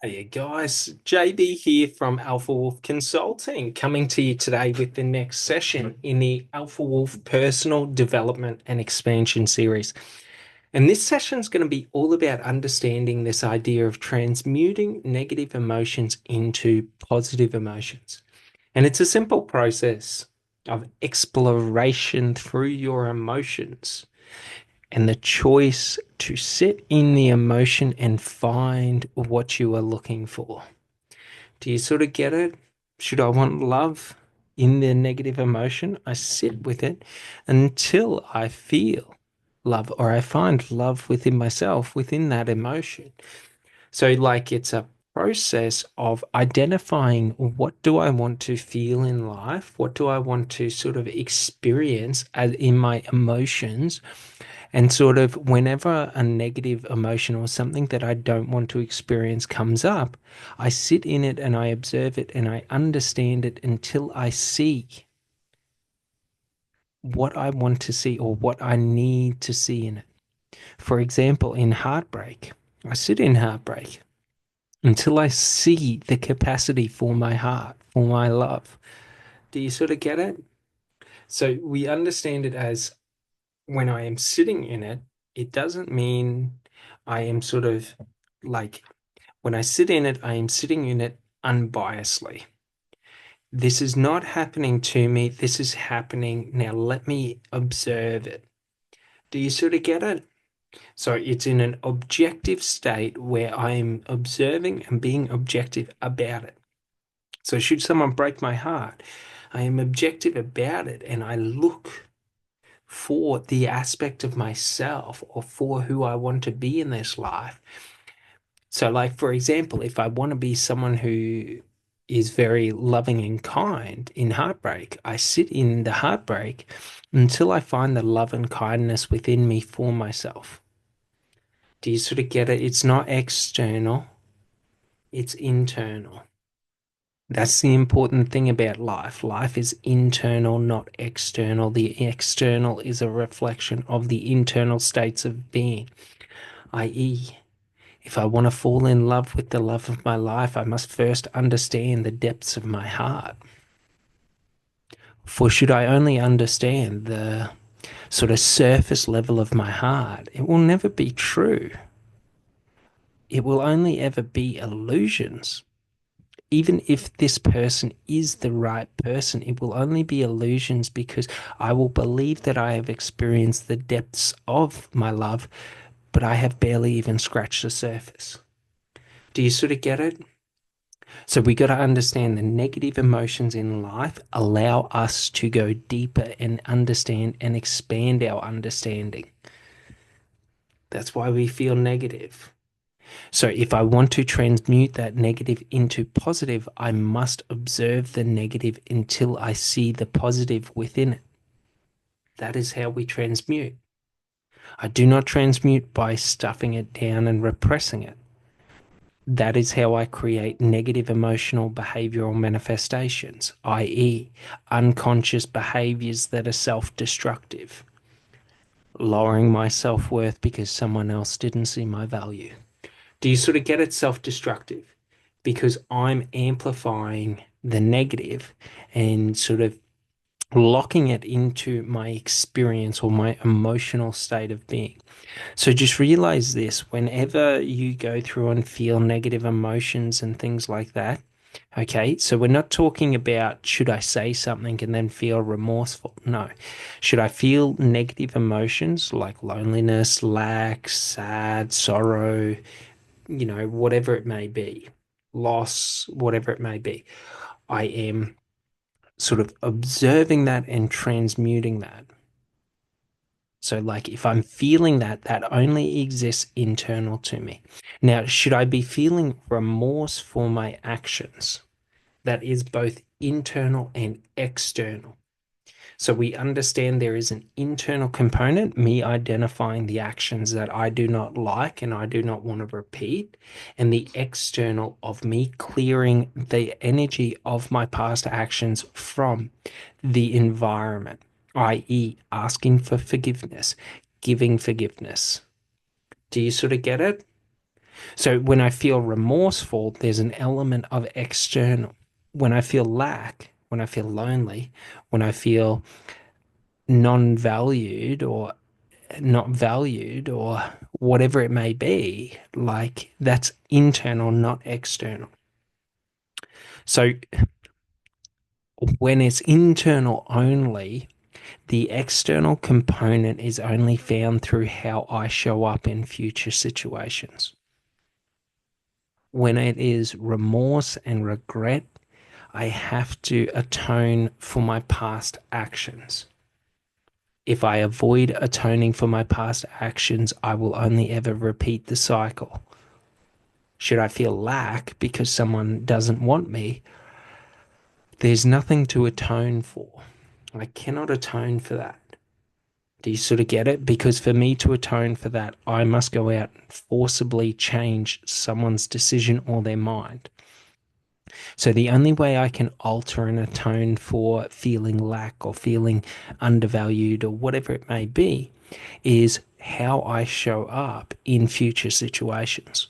Hey guys, JB here from Alpha Wolf Consulting, coming to you today with the next session in the Alpha Wolf Personal Development and Expansion series. And this session is going to be all about understanding this idea of transmuting negative emotions into positive emotions. And it's a simple process of exploration through your emotions and the choice to sit in the emotion and find what you are looking for. Do you sort of get it? Should I want love in the negative emotion? I sit with it until I feel love or I find love within myself, within that emotion. So, like, it's a process of identifying what do I want to feel in life? What do I want to sort of experience as in my emotions? And sort of whenever a negative emotion or something that I don't want to experience comes up, I sit in it and I observe it and I understand it until I see what I want to see or what I need to see in it. For example, in heartbreak, I sit in heartbreak until I see the capacity for my heart, for my love. Do you sort of get it? So we understand it as when I am sitting in it, it doesn't mean I am sort of like when I sit in it, I am sitting in it unbiasedly. This is not happening to me. This is happening. Now let me observe it. Do you sort of get it? So it's in an objective state where I am observing and being objective about it. So should someone break my heart, I am objective about it and I look for the aspect of myself or for who I want to be in this life. So, like, for example, if I want to be someone who is very loving and kind in heartbreak, I sit in the heartbreak until I find the love and kindness within me for myself. Do you sort of get it? It's not external, it's internal. That's the important thing about life. Life is internal, not external. The external is a reflection of the internal states of being, i.e., if I want to fall in love with the love of my life, I must first understand the depths of my heart. For should I only understand the sort of surface level of my heart, it will never be true. It will only ever be illusions. Even if this person is the right person, it will only be illusions because I will believe that I have experienced the depths of my love, but I have barely even scratched the surface. Do you sort of get it? So we got to understand the negative emotions in life allow us to go deeper and understand and expand our understanding. That's why we feel negative. So if I want to transmute that negative into positive, I must observe the negative until I see the positive within it. That is how we transmute. I do not transmute by stuffing it down and repressing it. That is how I create negative emotional behavioral manifestations, i.e., unconscious behaviors that are self destructive, lowering my self worth because someone else didn't see my value. Do you sort of get it? Self destructive? Because I'm amplifying the negative and sort of locking it into my experience or my emotional state of being. So just realize this whenever you go through and feel negative emotions and things like that. Okay, so we're not talking about should I say something and then feel remorseful? No. Should I feel negative emotions like loneliness, lack, sad, sorrow, whatever it may be, loss, whatever it may be? I am sort of observing that and transmuting that. So, like, if I'm feeling that, that only exists internal to me. Now, should I be feeling remorse for my actions? That is both internal and external. So we understand there is an internal component, me identifying the actions that I do not like and I do not want to repeat, and the external of me clearing the energy of my past actions from the environment, i.e., asking for forgiveness, giving forgiveness. Do you sort of get it? So when I feel remorseful, there's an element of external. When I feel lack, when I feel lonely, when I feel non-valued or not valued or whatever it may be, like that's internal, not external. So when it's internal only, the external component is only found through how I show up in future situations. When it is remorse and regret, I have to atone for my past actions. If I avoid atoning for my past actions, I will only ever repeat the cycle. Should I feel lack because someone doesn't want me, there's nothing to atone for. I cannot atone for that. Do you sort of get it? Because for me to atone for that, I must go out and forcibly change someone's decision or their mind. So the only way I can alter and atone for feeling lack or feeling undervalued or whatever it may be is how I show up in future situations.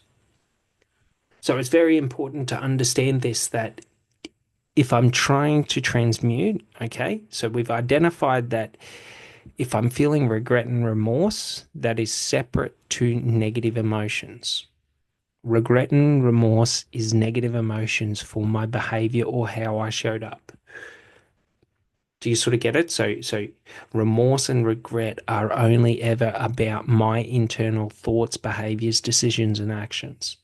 So it's very important to understand this, that if I'm trying to transmute, okay, so we've identified that if I'm feeling regret and remorse, that is separate to negative emotions. Regret and remorse is negative emotions for my behavior or how I showed up. Do you sort of get it? So remorse and regret are only ever about my internal thoughts, behaviors, decisions, and actions.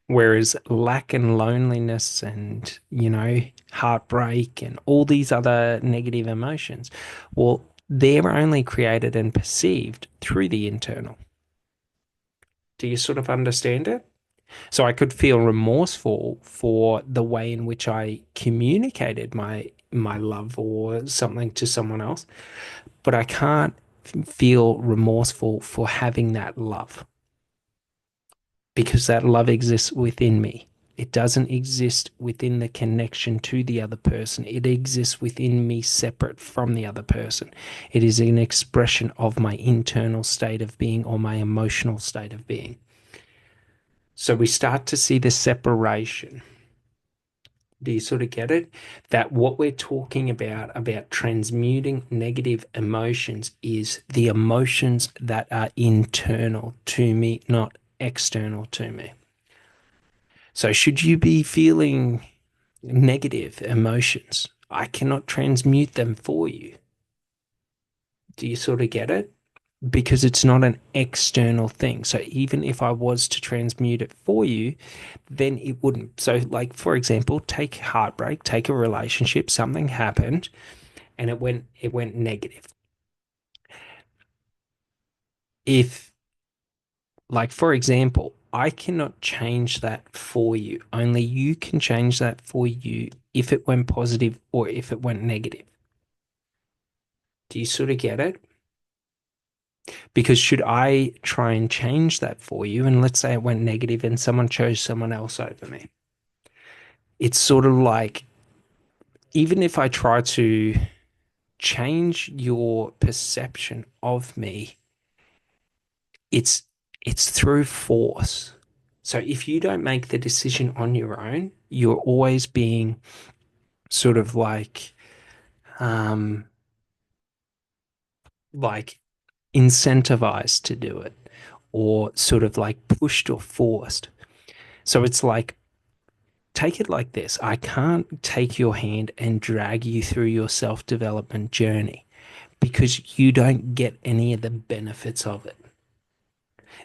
Whereas lack and loneliness and, heartbreak and all these other negative emotions, well, they're only created and perceived through the internal. Do you sort of understand it? So I could feel remorseful for the way in which I communicated my love or something to someone else, but I can't feel remorseful for having that love because that love exists within me. It doesn't exist within the connection to the other person. It exists within me separate from the other person. It is an expression of my internal state of being or my emotional state of being. So we start to see the separation. Do you sort of get it? That what we're talking about transmuting negative emotions, is the emotions that are internal to me, not external to me. So, should you be feeling negative emotions, I cannot transmute them for you. Do you sort of get it? Because it's not an external thing. So, even if I was to transmute it for you, then it wouldn't. So, like, for example, take heartbreak, take a relationship, something happened and it went negative. If, like, for example, I cannot change that for you. Only you can change that for you if it went positive or if it went negative. Do you sort of get it? Because should I try and change that for you, and let's say it went negative and someone chose someone else over me, it's sort of like, even if I try to change your perception of me, it's it's through force. So if you don't make the decision on your own, you're always being sort of um like incentivized to do it, or sort of like pushed or forced. So it's like, take it like this. I can't take your hand and drag you through your self-development journey because you don't get any of the benefits of it.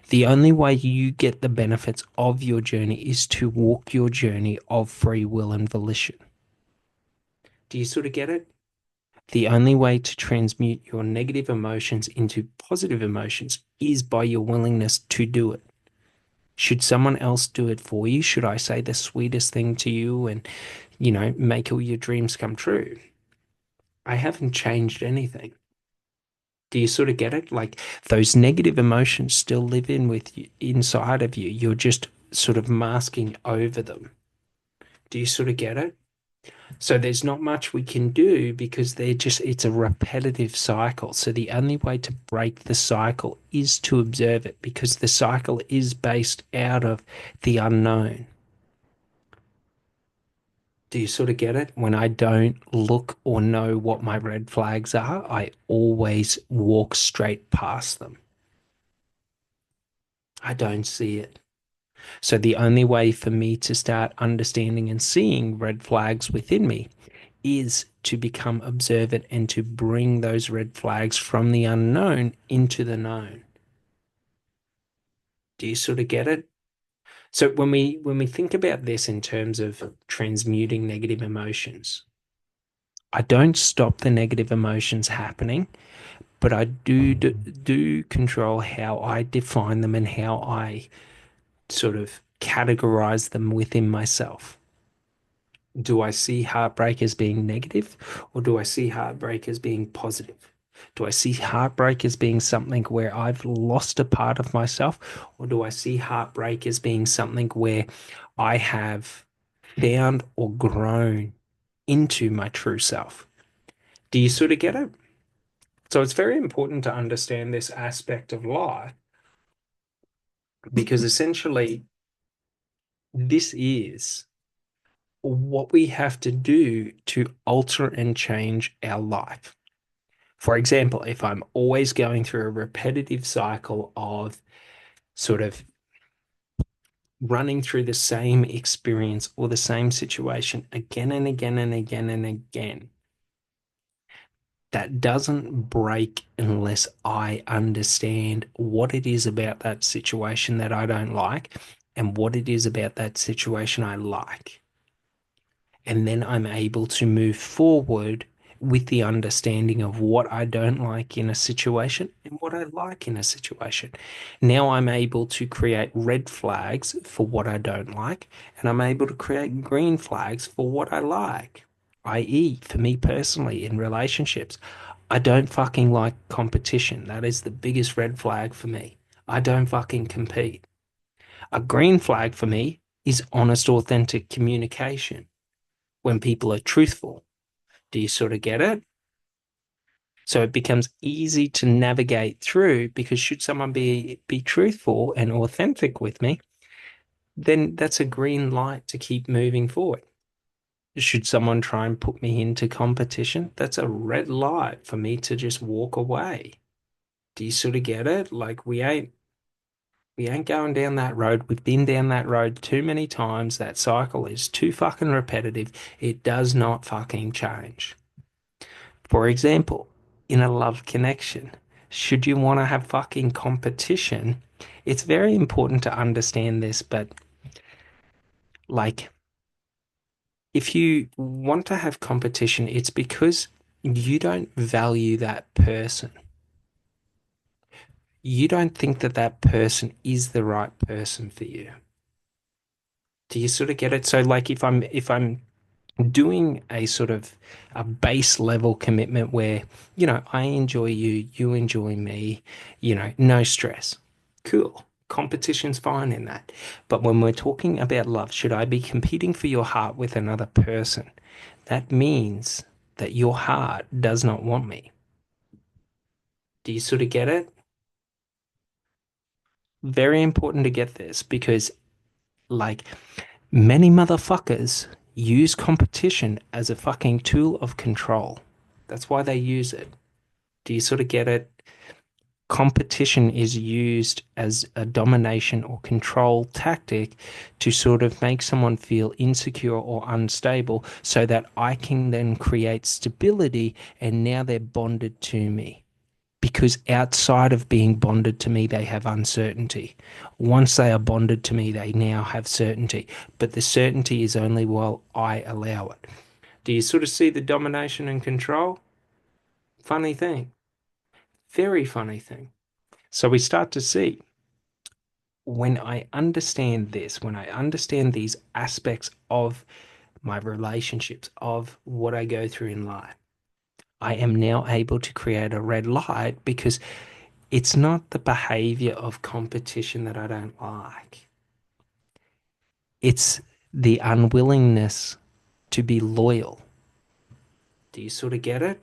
The only way you get the benefits of your journey is to walk your journey of free will and volition. Do you sort of get it? The only way to transmute your negative emotions into positive emotions is by your willingness to do it. Should someone else do it for you? Should I say the sweetest thing to you and, make all your dreams come true? I haven't changed anything. Do you sort of get it? Like, those negative emotions still live in with you, inside of you. You're just sort of masking over them. Do you sort of get it? So there's not much we can do because it's a repetitive cycle. So the only way to break the cycle is to observe it because the cycle is based out of the unknown. Do you sort of get it? When I don't look or know what my red flags are, I always walk straight past them. I don't see it. So the only way for me to start understanding and seeing red flags within me is to become observant and to bring those red flags from the unknown into the known. Do you sort of get it? So when we think about this in terms of transmuting negative emotions, I don't stop the negative emotions happening, but I do control how I define them and how I sort of categorize them within myself. Do I see heartbreak as being negative or do I see heartbreak as being positive? Do I see heartbreak as being something where I've lost a part of myself or do I see heartbreak as being something where I have found or grown into my true self? Do you sort of get it? So it's very important to understand this aspect of life because essentially this is what we have to do to alter and change our life. For example, if I'm always going through a repetitive cycle of sort of running through the same experience or the same situation again and again and again and again, that doesn't break unless I understand what it is about that situation that I don't like and what it is about that situation I like. And then I'm able to move forward with the understanding of what I don't like in a situation and what I like in a situation. Now I'm able to create red flags for what I don't like, and I'm able to create green flags for what I like. I.e., for me personally, in relationships, I don't fucking like competition. That is the biggest red flag for me. I don't fucking compete. A green flag for me is honest, authentic communication when people are truthful. Do you sort of get it? So it becomes easy to navigate through because should someone be truthful and authentic with me, then that's a green light to keep moving forward. Should someone try and put me into competition, that's a red light for me to just walk away. Do you sort of get it? Like we ain't going down that road. We've been down that road too many times. That cycle is too fucking repetitive. It does not fucking change. For example, in a love connection, should you want to have fucking competition, it's very important to understand this, but like if you want to have competition, it's because you don't value that person. You don't think that that person is the right person for you. Do you sort of get it? So like if I'm doing a sort of a base level commitment where, I enjoy you, you enjoy me, no stress. Cool. Competition's fine in that. But when we're talking about love, should I be competing for your heart with another person? That means that your heart does not want me. Do you sort of get it? Very important to get this because, like, many motherfuckers use competition as a fucking tool of control. That's why they use it. Do you sort of get it? Competition is used as a domination or control tactic to sort of make someone feel insecure or unstable so that I can then create stability and now they're bonded to me. Because outside of being bonded to me, they have uncertainty. Once they are bonded to me, they now have certainty. But the certainty is only while I allow it. Do you sort of see the domination and control? Funny thing. Very funny thing. So we start to see when I understand this, when I understand these aspects of my relationships, of what I go through in life, I am now able to create a red light because it's not the behavior of competition that I don't like. It's the unwillingness to be loyal. Do you sort of get it?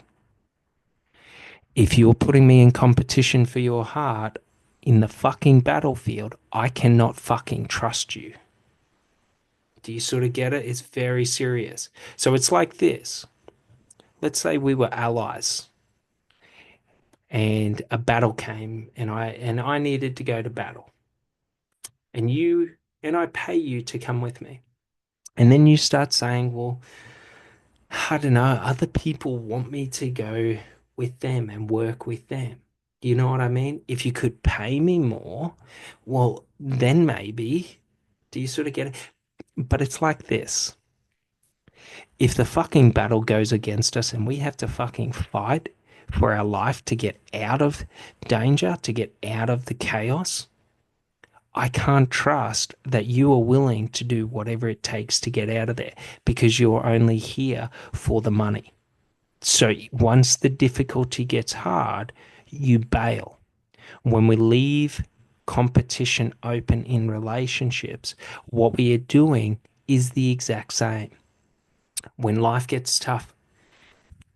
If you're putting me in competition for your heart in the fucking battlefield, I cannot fucking trust you. Do you sort of get it? It's very serious. So it's like this. Let's say we were allies and a battle came and I needed to go to battle. And you and I pay you to come with me. And then you start saying, well, I don't know, other people want me to go with them and work with them. You know what I mean? If you could pay me more, well, then maybe. Do you sort of get it? But it's like this. If the fucking battle goes against us and we have to fucking fight for our life to get out of danger, to get out of the chaos, I can't trust that you are willing to do whatever it takes to get out of there because you're only here for the money. So once the difficulty gets hard, you bail. When we leave competition open in relationships, what we are doing is the exact same. When life gets tough,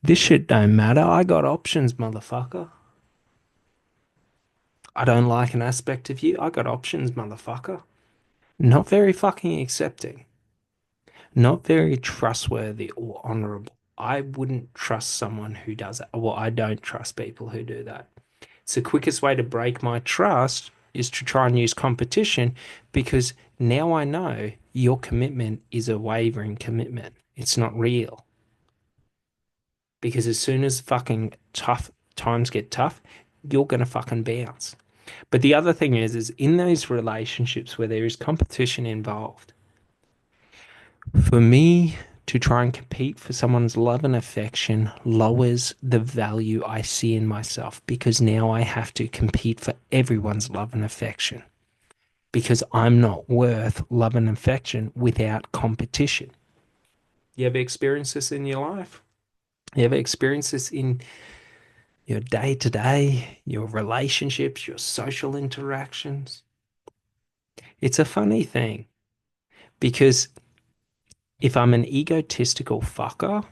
this shit don't matter. I got options, motherfucker. I don't like an aspect of you. I got options, motherfucker. Not very fucking accepting. Not very trustworthy or honorable. I wouldn't trust someone who does that. Well, I don't trust people who do that. It's the quickest way to break my trust is to try and use competition because now I know your commitment is a wavering commitment. It's not real. Because as soon as fucking tough times get tough, you're gonna fucking bounce. But the other thing is in those relationships where there is competition involved, for me to try and compete for someone's love and affection lowers the value I see in myself because now I have to compete for everyone's love and affection because I'm not worth love and affection without competition. You ever experienced this in your life? You ever experienced this in your day to day, your relationships, your social interactions? It's a funny thing because if I'm an egotistical fucker,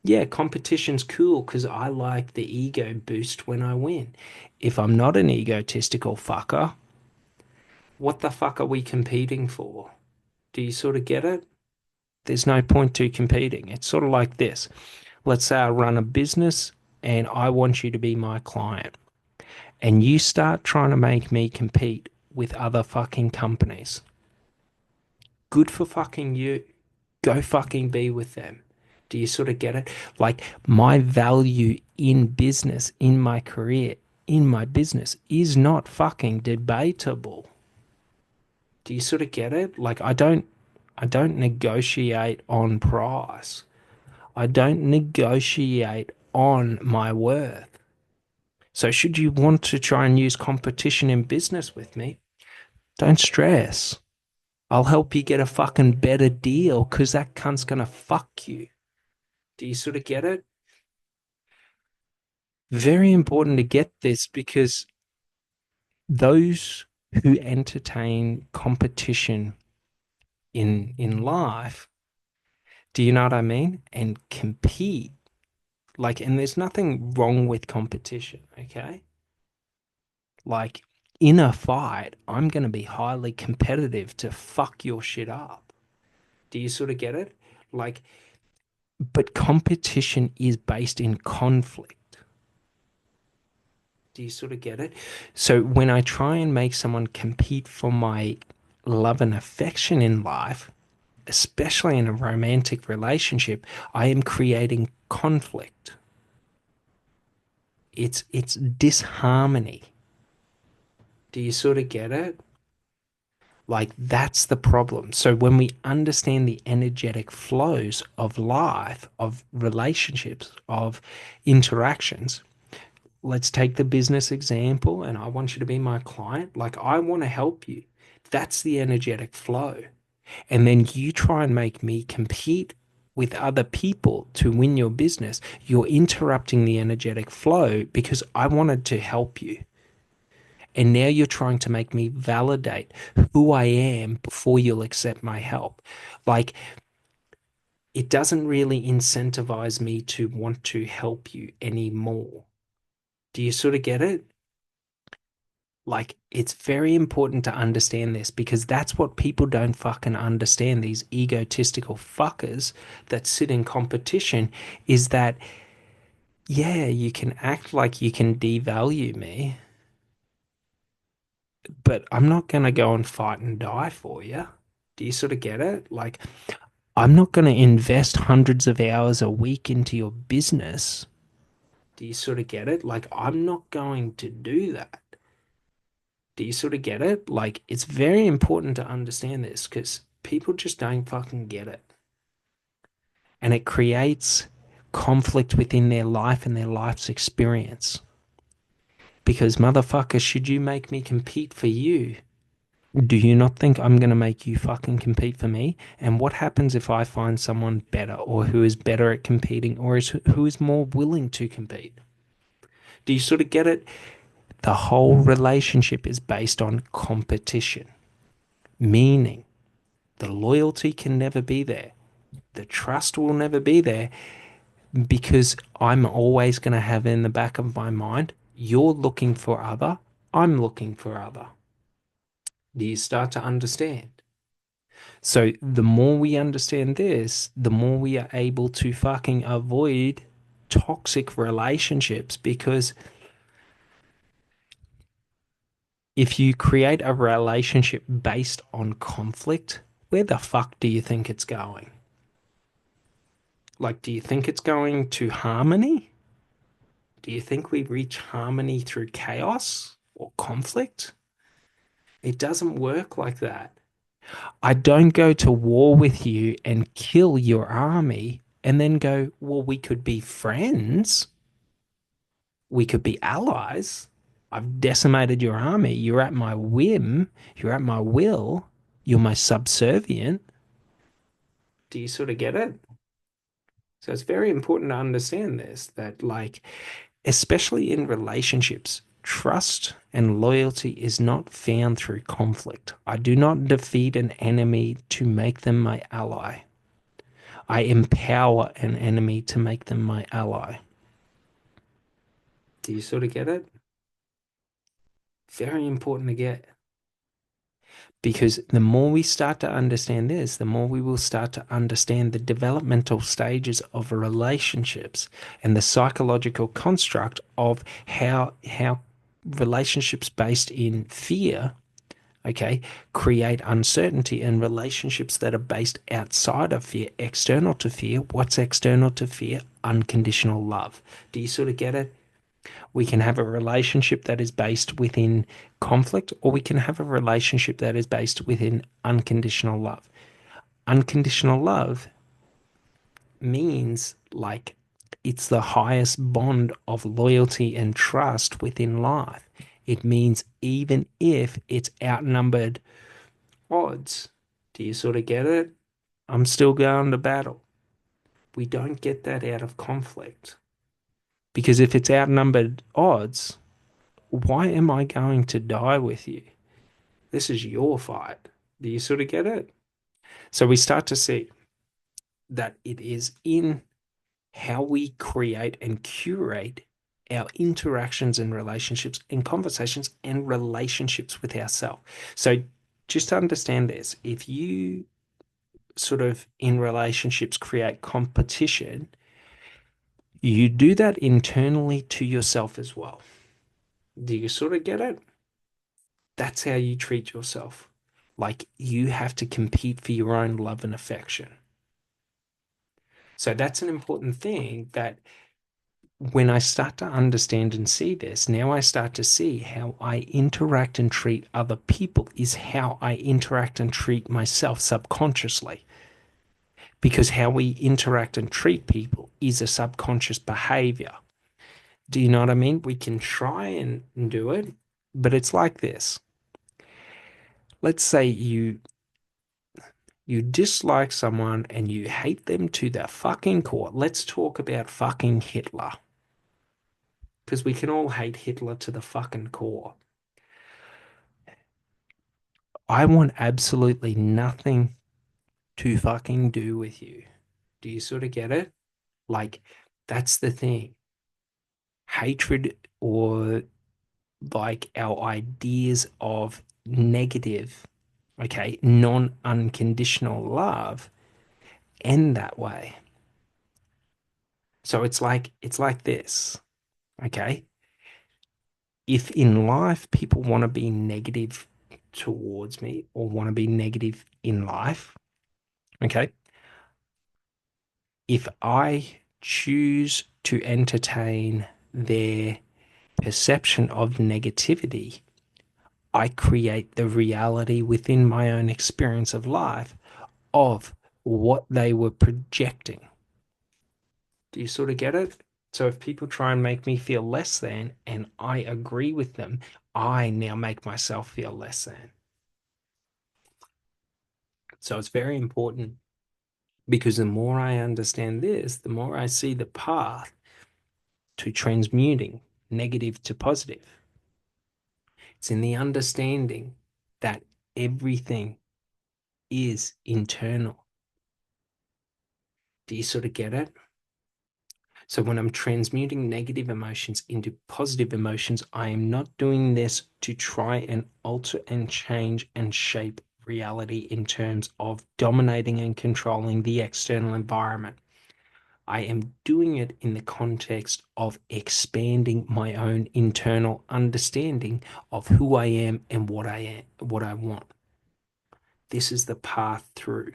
yeah, competition's cool because I like the ego boost when I win. If I'm not an egotistical fucker, what the fuck are we competing for? Do you sort of get it? There's no point to competing. It's sort of like this. Let's say I run a business and I want you to be my client, and you start trying to make me compete with other fucking companies. Good for fucking you. Go fucking be with them. Do you sort of get it? Like my value in business, in my career, in my business is not fucking debatable. Do you sort of get it? Like I don't negotiate on price. I don't negotiate on my worth. So should you want to try and use competition in business with me, don't stress. I'll help you get a fucking better deal because that cunt's gonna fuck you. Do you sort of get it? Very important to get this because those who entertain competition in life, do you know what I mean? And compete. Like, and there's nothing wrong with competition, okay? Like in a fight, I'm gonna be highly competitive to fuck your shit up. Do you sort of get it? Like, but competition is based in conflict. Do you sort of get it? So when I try and make someone compete for my love and affection in life, especially in a romantic relationship, I am creating conflict. It's disharmony. Do you sort of get it? Like that's the problem. So when we understand the energetic flows of life, of relationships, of interactions, let's take the business example and I want you to be my client. Like I want to help you. That's the energetic flow. And then you try and make me compete with other people to win your business. You're interrupting the energetic flow because I wanted to help you. And now you're trying to make me validate who I am before you'll accept my help. Like it doesn't really incentivize me to want to help you anymore. Do you sort of get it? Like, it's very important to understand this because that's what people don't fucking understand. These egotistical fuckers that sit in competition is that, yeah, you can act like you can devalue me, but I'm not going to go and fight and die for you. Do you sort of get it? Like, I'm not going to invest hundreds of hours a week into your business. Do you sort of get it? Like, I'm not going to do that. Do you sort of get it? Like, it's very important to understand this because people just don't fucking get it. And it creates conflict within their life and their life's experience. Because, motherfucker, should you make me compete for you? Do you not think I'm going to make you fucking compete for me? And what happens if I find someone better or who is better at competing or who is more willing to compete? Do you sort of get it? The whole relationship is based on competition, meaning the loyalty can never be there. The trust will never be there because I'm always going to have in the back of my mind, you're looking for other, I'm looking for other. Do you start to understand? So the more we understand this, the more we are able to fucking avoid toxic relationships because if you create a relationship based on conflict, where the fuck do you think it's going? Like, do you think it's going to harmony? Do you think we reach harmony through chaos or conflict? It doesn't work like that. I don't go to war with you and kill your army and then go, well, we could be friends. We could be allies. I've decimated your army. You're at my whim. You're at my will. You're my subservient. Do you sort of get it? So it's very important to understand this that, like, especially in relationships, trust and loyalty is not found through conflict. I do not defeat an enemy to make them my ally. I empower an enemy to make them my ally. Do you sort of get it? Very important to get. Because the more we start to understand this, the more we will start to understand the developmental stages of relationships and the psychological construct of how relationships based in fear, okay, create uncertainty, and relationships that are based outside of fear, external to fear. What's external to fear? Unconditional love. Do you sort of get it? We can have a relationship that is based within conflict, or we can have a relationship that is based within unconditional love. Unconditional love means like it's the highest bond of loyalty and trust within life. It means even if it's outnumbered odds, do you sort of get it? I'm still going to battle. We don't get that out of conflict. Because if it's outnumbered odds, why am I going to die with you? This is your fight. Do you sort of get it? So we start to see that it is in how we create and curate our interactions and relationships and conversations and relationships with ourselves. So just understand this. If you sort of in relationships create competition, you do that internally to yourself as well. Do you sort of get it? That's how you treat yourself. Like you have to compete for your own love and affection. So that's an important thing that when I start to understand and see this, now I start to see how I interact and treat other people is how I interact and treat myself subconsciously. Because how we interact and treat people is a subconscious behavior. Do you know what I mean? We can try and do it, but it's like this. Let's say you dislike someone and you hate them to the fucking core. Let's talk about fucking Hitler. Because we can all hate Hitler to the fucking core. I want absolutely nothing to fucking do with you. Do you sort of get it? Like, that's the thing. Hatred or like our ideas of negative, okay, non-unconditional love end that way. So it's like this, okay? If in life people want to be negative towards me or want to be negative in life, okay? If I choose to entertain their perception of negativity, I create the reality within my own experience of life of what they were projecting. Do you sort of get it? So if people try and make me feel less than, and I agree with them, I now make myself feel less than. So it's very important because the more I understand this, the more I see the path to transmuting negative to positive. It's in the understanding that everything is internal. Do you sort of get it? So when I'm transmuting negative emotions into positive emotions, I am not doing this to try and alter and change and shape reality in terms of dominating and controlling the external environment. I am doing it in the context of expanding my own internal understanding of who I am and what I am, what I want. This is the path through.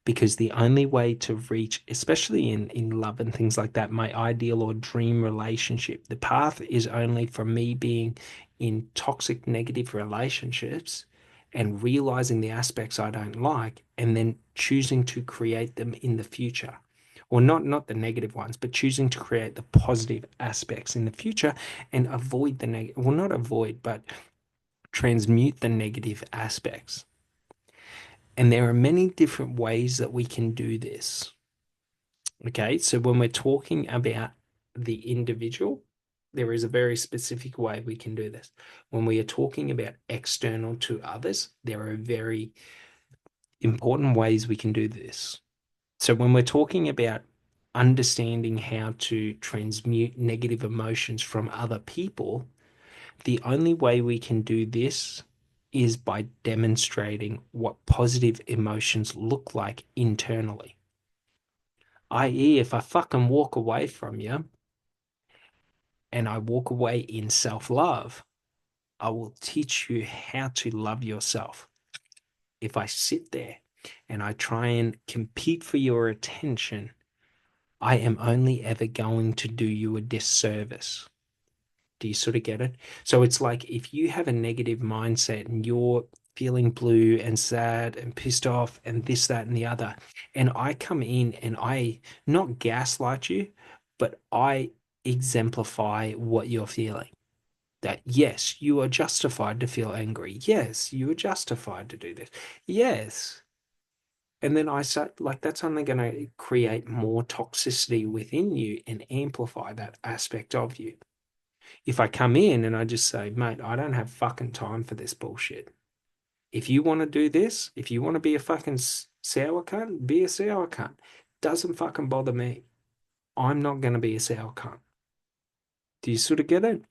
Because the only way to reach, especially in love and things like that, my ideal or dream relationship, the path is only from me being in toxic negative relationships and realizing the aspects I don't like and then choosing to create them in the future. Or not the negative ones, but choosing to create the positive aspects in the future and avoid the negative, well, not avoid, but transmute the negative aspects. And there are many different ways that we can do this. Okay, so when we're talking about the individual, there is a very specific way we can do this. When we are talking about external to others, there are very important ways we can do this. So when we're talking about understanding how to transmute negative emotions from other people, the only way we can do this is by demonstrating what positive emotions look like internally. I.e., if I fucking walk away from you and I walk away in self love, I will teach you how to love yourself. If I sit there and I try and compete for your attention, I am only ever going to do you a disservice. Do you sort of get it? So it's like if you have a negative mindset and you're feeling blue and sad and pissed off and this, that, and the other, and I come in and I not gaslight you, but I exemplify what you're feeling. That yes, you are justified to feel angry. Yes, you are justified to do this. Yes. And then I say, like, that's only going to create more toxicity within you and amplify that aspect of you. If I come in and I just say, mate, I don't have fucking time for this bullshit. If you want to do this, if you want to be a fucking sour cunt, be a sour cunt. Doesn't fucking bother me. I'm not going to be a sour cunt. Do you sort of get it?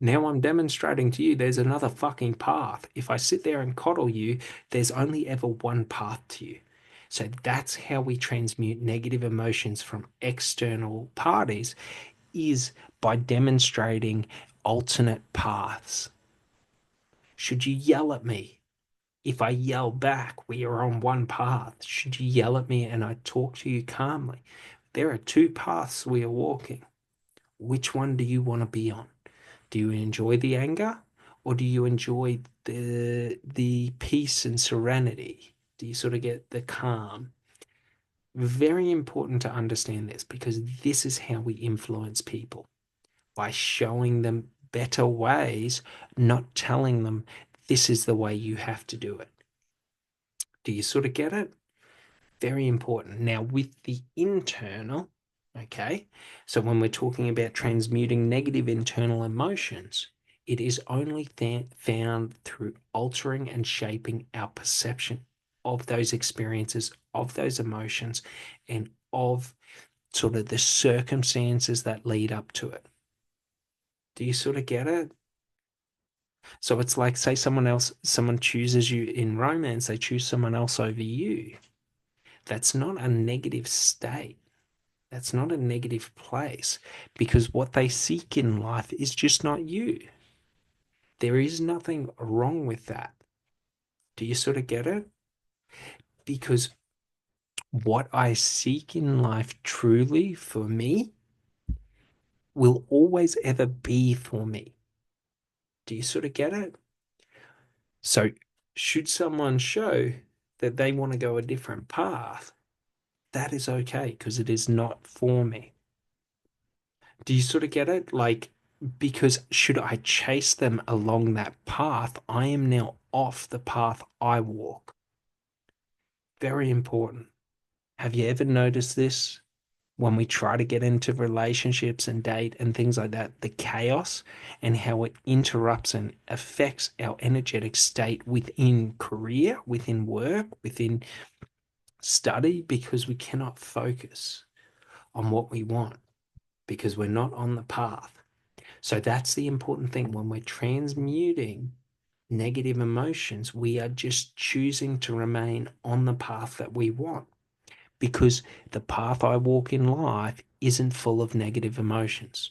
Now I'm demonstrating to you there's another fucking path. If I sit there and coddle you, there's only ever one path to you. So that's how we transmute negative emotions from external parties is by demonstrating alternate paths. Should you yell at me? If I yell back, we are on one path. Should you yell at me and I talk to you calmly? There are two paths we are walking. Which one do you want to be on? Do you enjoy the anger or do you enjoy the peace and serenity? Do you sort of get the calm? Very important to understand this because this is how we influence people by showing them better ways, not telling them this is the way you have to do it. Do you sort of get it? Very important. Now, with the internal, okay, so when we're talking about transmuting negative internal emotions, it is only found through altering and shaping our perception. of those experiences, of those emotions, and of sort of the circumstances that lead up to it. Do you sort of get it? So it's like, say someone chooses you in romance, they choose someone else over you. That's not a negative state. That's not a negative place because what they seek in life is just not you. There is nothing wrong with that. Do you sort of get it? Because what I seek in life truly for me will always ever be for me. Do you sort of get it? So, should someone show that they want to go a different path, that is okay because it is not for me. Do you sort of get it? Like, because should I chase them along that path, I am now off the path I walk. Very important. Have you ever noticed this when we try to get into relationships and date and things like that? The chaos and how it interrupts and affects our energetic state within career, within work, within study, because we cannot focus on what we want because we're not on the path. So that's the important thing. When we're transmuting negative emotions, we are just choosing to remain on the path that we want because the path I walk in life isn't full of negative emotions.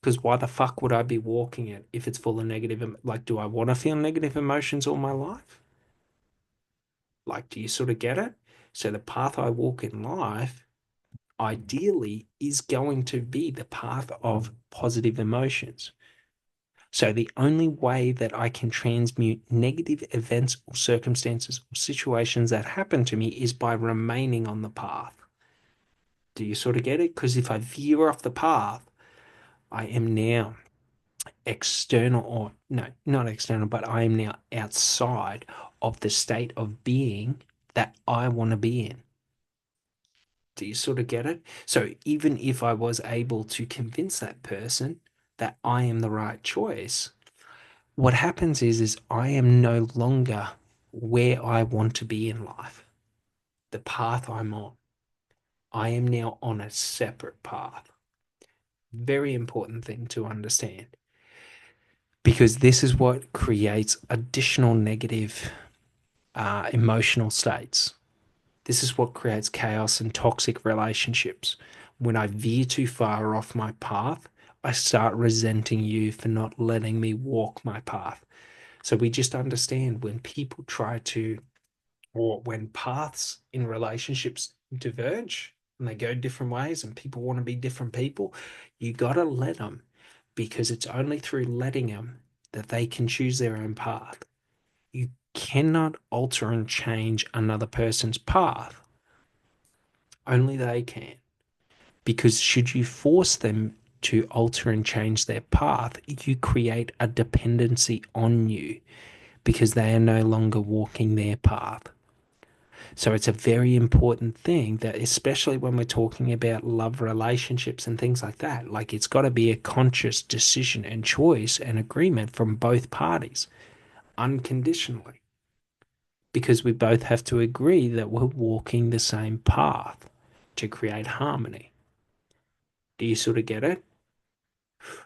Because why the fuck would I be walking it if it's full of negative? Like, do I want to feel negative emotions all my life? Like, do you sort of get it? So the path I walk in life ideally is going to be the path of positive emotions. So the only way that I can transmute negative events or circumstances or situations that happen to me is by remaining on the path. Do you sort of get it? Because if I veer off the path, I am now external, or no, not external, but I am now outside of the state of being that I want to be in. Do you sort of get it? So even if I was able to convince that person that I am the right choice, what happens is I am no longer where I want to be in life, the path I'm on. I am now on a separate path. Very important thing to understand because this is what creates additional negative emotional states. This is what creates chaos and toxic relationships. When I veer too far off my path, I start resenting you for not letting me walk my path. So we just understand when people try to, or when paths in relationships diverge and they go different ways and people want to be different people, you got to let them because it's only through letting them that they can choose their own path. You cannot alter and change another person's path. Only they can. Because should you force them to alter and change their path, you create a dependency on you because they are no longer walking their path. So it's a very important thing that, especially when we're talking about love relationships and things like that, like it's got to be a conscious decision and choice and agreement from both parties unconditionally because we both have to agree that we're walking the same path to create harmony. Do you sort of get it?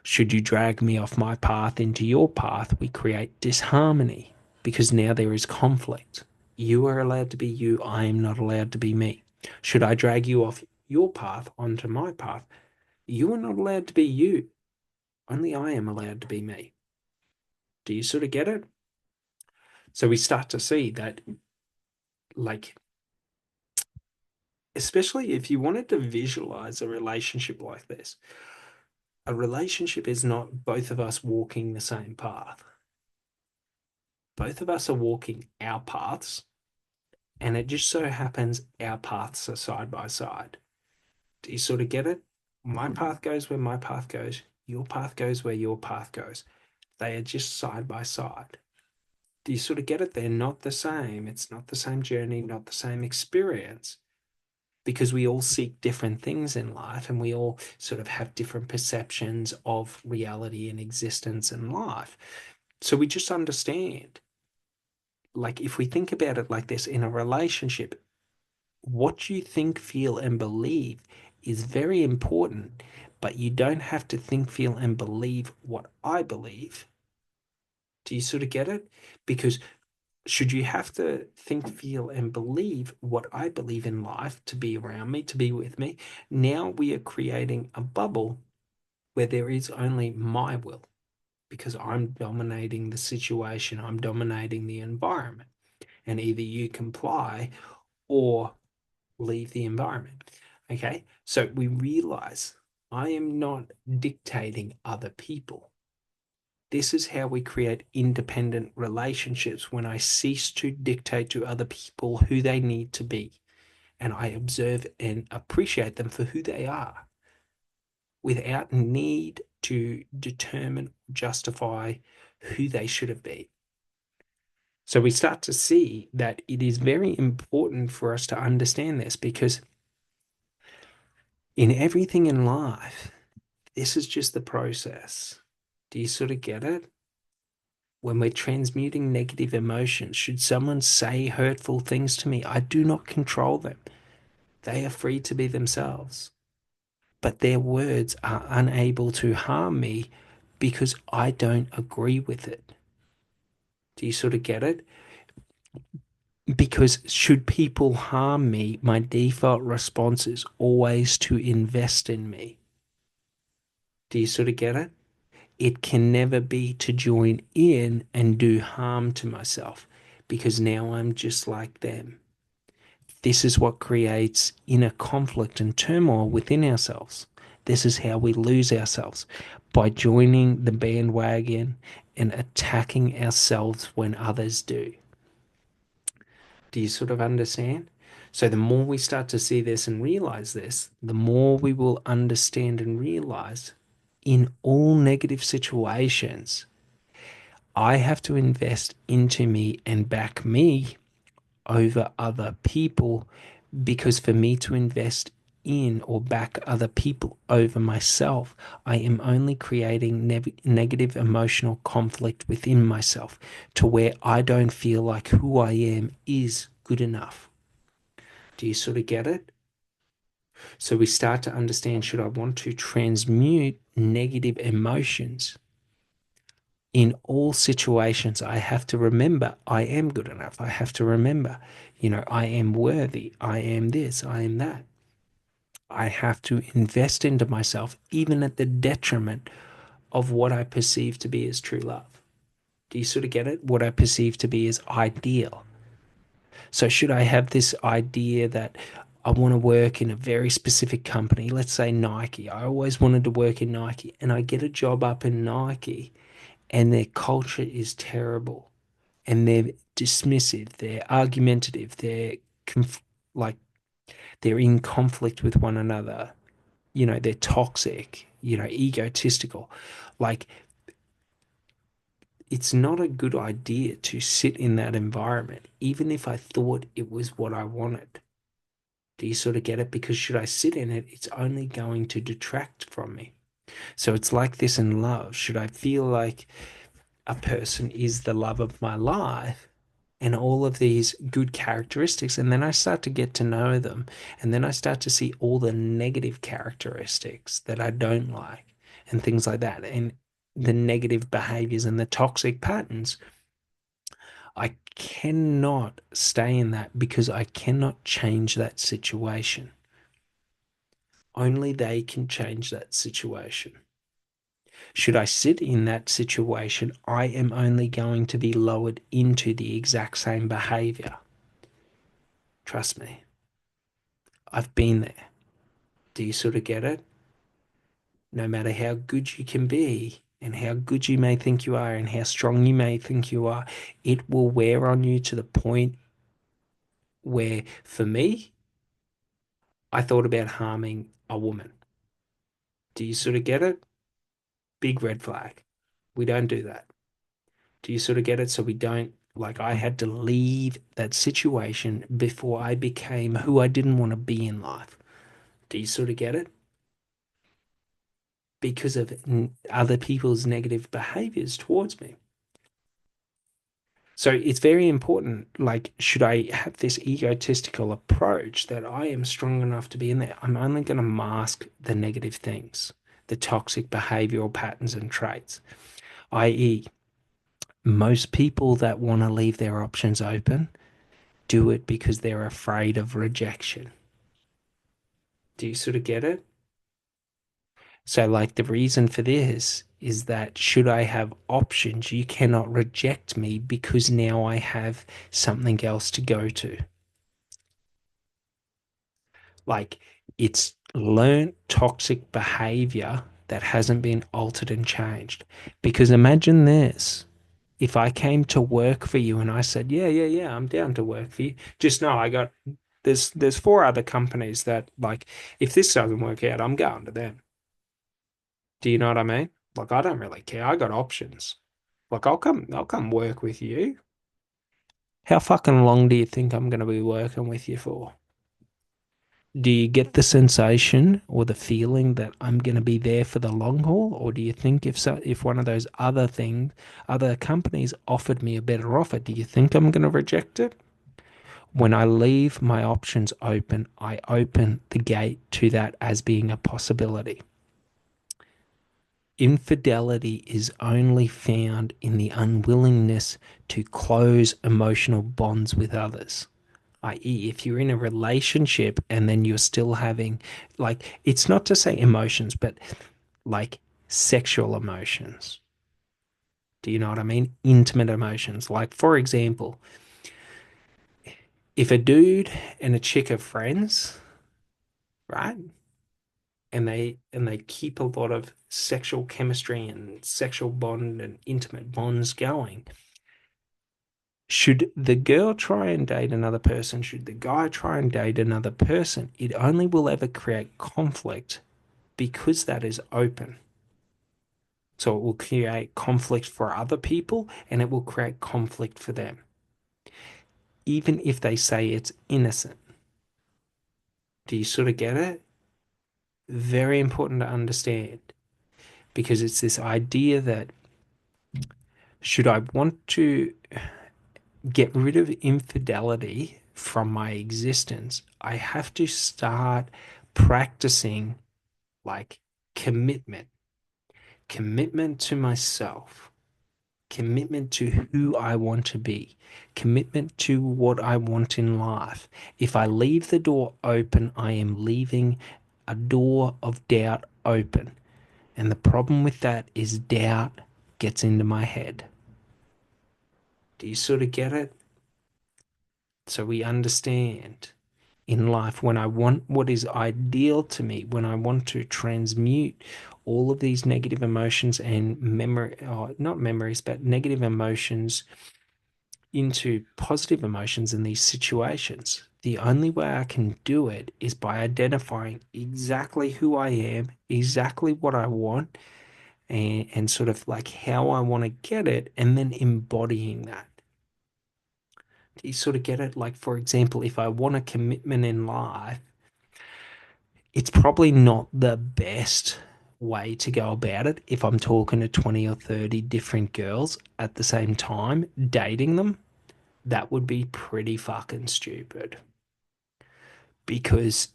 Should you drag me off my path into your path, we create disharmony because now there is conflict. You are allowed to be you, I am not allowed to be me. Should I drag you off your path onto my path, you are not allowed to be you. Only I am allowed to be me. Do you sort of get it? So we start to see that, like, especially if you wanted to visualize a relationship like this, a relationship is not both of us walking the same path. Both of us are walking our paths, and it just so happens our paths are side by side. Do you sort of get it? My path goes where my path goes. Your path goes where your path goes. They are just side by side. Do you sort of get it? They're not the same. It's not the same journey, not the same experience, because we all seek different things in life and we all sort of have different perceptions of reality and existence and life. So we just understand, like if we think about it like this in a relationship, what you think, feel, and believe is very important, but you don't have to think, feel, and believe what I believe. Do you sort of get it? Because should you have to think, feel, and believe what I believe in life to be around me, to be with me, now we are creating a bubble where there is only my will because I'm dominating the situation, I'm dominating the environment, and either you comply or leave the environment. Okay, so we realize I am not dictating other people. This is how we create independent relationships when I cease to dictate to other people who they need to be and I observe and appreciate them for who they are without need to determine, justify who they should have been. So we start to see that it is very important for us to understand this because in everything in life, this is just the process. Do you sort of get it? When we're transmuting negative emotions, should someone say hurtful things to me, I do not control them. They are free to be themselves. But their words are unable to harm me because I don't agree with it. Do you sort of get it? Because should people harm me, my default response is always to invest in me. Do you sort of get it? It can never be to join in and do harm to myself because now I'm just like them. This is what creates inner conflict and turmoil within ourselves. This is how we lose ourselves by joining the bandwagon and attacking ourselves when others do. Do you sort of understand? So, the more we start to see this and realize this, the more we will understand and realize in all negative situations, I have to invest into me and back me over other people because for me to invest in or back other people over myself, I am only creating negative emotional conflict within myself to where I don't feel like who I am is good enough. Do you sort of get it? So we start to understand, should I want to transmute negative emotions in all situations, I have to remember I am good enough. I have to remember, I am worthy. I am this. I am that. I have to invest into myself, even at the detriment of what I perceive to be as true love. Do you sort of get it? What I perceive to be as ideal. So, should I have this idea that I want to work in a very specific company, let's say Nike? I always wanted to work in Nike, and I get a job up in Nike, and their culture is terrible and they're dismissive, they're argumentative, like they're in conflict with one another. They're toxic, egotistical. Like it's not a good idea to sit in that environment, even if I thought it was what I wanted. Do you sort of get it? Because should I sit in it, it's only going to detract from me. So it's like this in love. Should I feel like a person is the love of my life and all of these good characteristics, and then I start to get to know them, and then I start to see all the negative characteristics that I don't like and things like that, and the negative behaviors and the toxic patterns. I cannot stay in that because I cannot change that situation. Only they can change that situation. Should I sit in that situation, I am only going to be lowered into the exact same behavior. Trust me, I've been there. Do you sort of get it? No matter how good you can be and how good you may think you are and how strong you may think you are, it will wear on you to the point where, for me, I thought about harming a woman. Do you sort of get it? Big red flag. We don't do that. Do you sort of get it? So we don't, like, I had to leave that situation before I became who I didn't want to be in life. Do you sort of get it? Because of other people's negative behaviors towards me. So it's very important. Like, should I have this egotistical approach that I am strong enough to be in there? I'm only going to mask the negative things, the toxic behavioral patterns and traits, i.e., most people that want to leave their options open do it because they're afraid of rejection. Do you sort of get it? So, like, the reason for this is that should I have options, you cannot reject me because now I have something else to go to. Like, it's learned toxic behavior that hasn't been altered and changed. Because imagine this. If I came to work for you and I said, yeah, yeah, yeah, I'm down to work for you. Just know there's four other companies that, like, if this doesn't work out, I'm going to them. Do you know what I mean? Like, I don't really care. I got options. Like, I'll come work with you. How fucking long do you think I'm going to be working with you for? Do you get the sensation or the feeling that I'm going to be there for the long haul? Or do you think if one of those other companies offered me a better offer, do you think I'm going to reject it? When I leave my options open, I open the gate to that as being a possibility. Infidelity is only found in the unwillingness to close emotional bonds with others. I.e., if you're in a relationship and then you're still having, like, it's not to say emotions, but like sexual emotions. Do you know what I mean? Intimate emotions. Like, for example, if a dude and a chick are friends, right? And they keep a lot of sexual chemistry and sexual bond and intimate bonds going. Should the girl try and date another person? Should the guy try and date another person? It only will ever create conflict because that is open. So it will create conflict for other people and it will create conflict for them, even if they say it's innocent. Do you sort of get it? Very important to understand because it's this idea that should I want to get rid of infidelity from my existence, I have to start practicing like commitment, commitment to myself, commitment to who I want to be, commitment to what I want in life. If I leave the door open, I am leaving a door of doubt open. And the problem with that is doubt gets into my head. Do you sort of get it? So we understand in life when I want what is ideal to me, when I want to transmute all of these negative emotions and memory, not memories, but negative emotions into positive emotions in these situations. The only way I can do it is by identifying exactly who I am, exactly what I want, and sort of like how I want to get it, and then embodying that. Do you sort of get it? Like, for example, if I want a commitment in life, it's probably not the best way to go about it if I'm talking to 20 or 30 different girls at the same time, dating them. That would be pretty fucking stupid because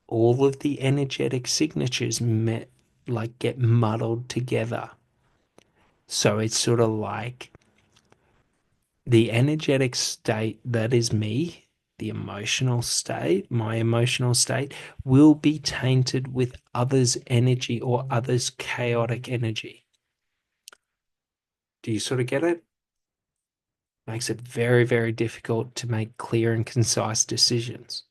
all of the energetic signatures like get muddled together. So it's sort of like the energetic state that is me, the emotional state, my emotional state will be tainted with others' energy or others' chaotic energy. Do you sort of get it? Makes it very, very difficult to make clear and concise decisions.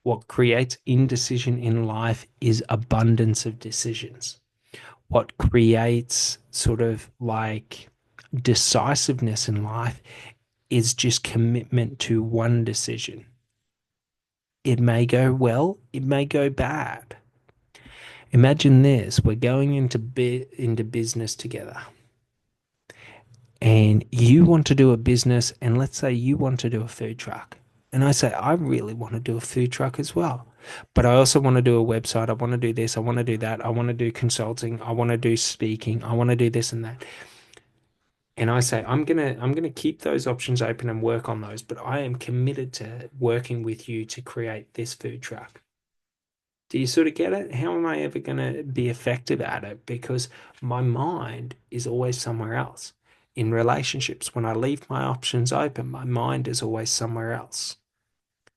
What creates indecision in life is abundance of decisions. What creates sort of like decisiveness in life is just commitment to one decision. It may go well, it may go bad. Imagine this, we're going into business together. And you want to do a business, and let's say you want to do a food truck. And I say, I really want to do a food truck as well. But I also want to do a website. I want to do this. I want to do that. I want to do consulting. I want to do speaking. I want to do this and that. And I say, I'm gonna keep those options open and work on those, but I am committed to working with you to create this food truck. Do you sort of get it? How am I ever going to be effective at it? Because my mind is always somewhere else. In relationships, when I leave my options open, my mind is always somewhere else.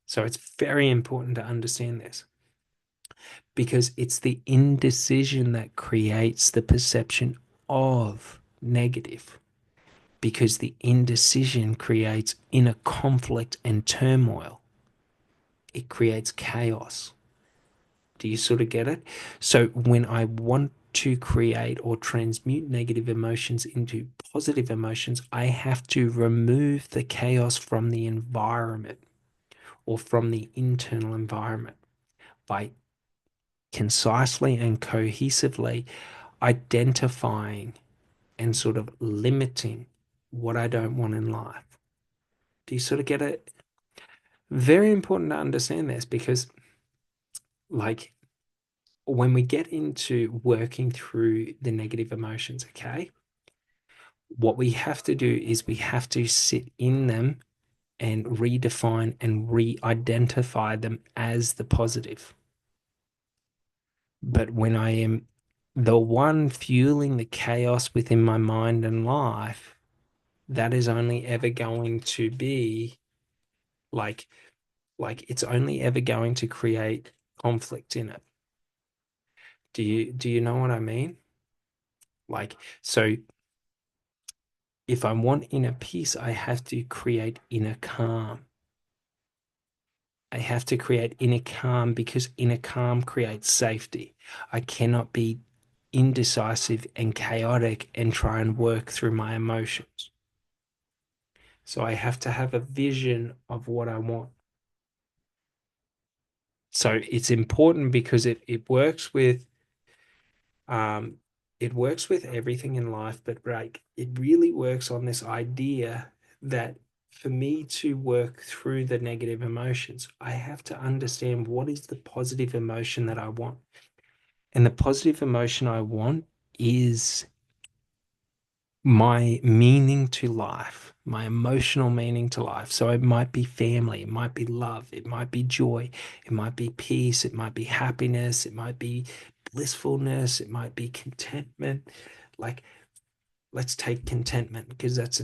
So it's very important to understand this because it's the indecision that creates the perception of negative. Because the indecision creates inner conflict and turmoil, it creates chaos. Do you sort of get it? So when I want to create or transmute negative emotions into positive emotions, I have to remove the chaos from the environment or from the internal environment by concisely and cohesively identifying and sort of limiting what I don't want in life. Do you sort of get it? Very important to understand this because, like, when we get into working through the negative emotions, okay, what we have to do is we have to sit in them and redefine and re-identify them as the positive. But when I am the one fueling the chaos within my mind and life, that is only ever going to be like it's only ever going to create conflict in it. Do you know what I mean? Like, so if I want inner peace, I have to create inner calm. I have to create inner calm because inner calm creates safety. I cannot be indecisive and chaotic and try and work through my emotions. So I have to have a vision of what I want. So it's important because um it works with everything in life, but like it really works on this idea that for me to work through the negative emotions, I have to understand what is the positive emotion that I want. And the positive emotion I want is my meaning to life, my emotional meaning to life. So it might be family, it might be love, it might be joy, it might be peace, it might be happiness, it might be blissfulness, it might be contentment. Like, let's take contentment because that's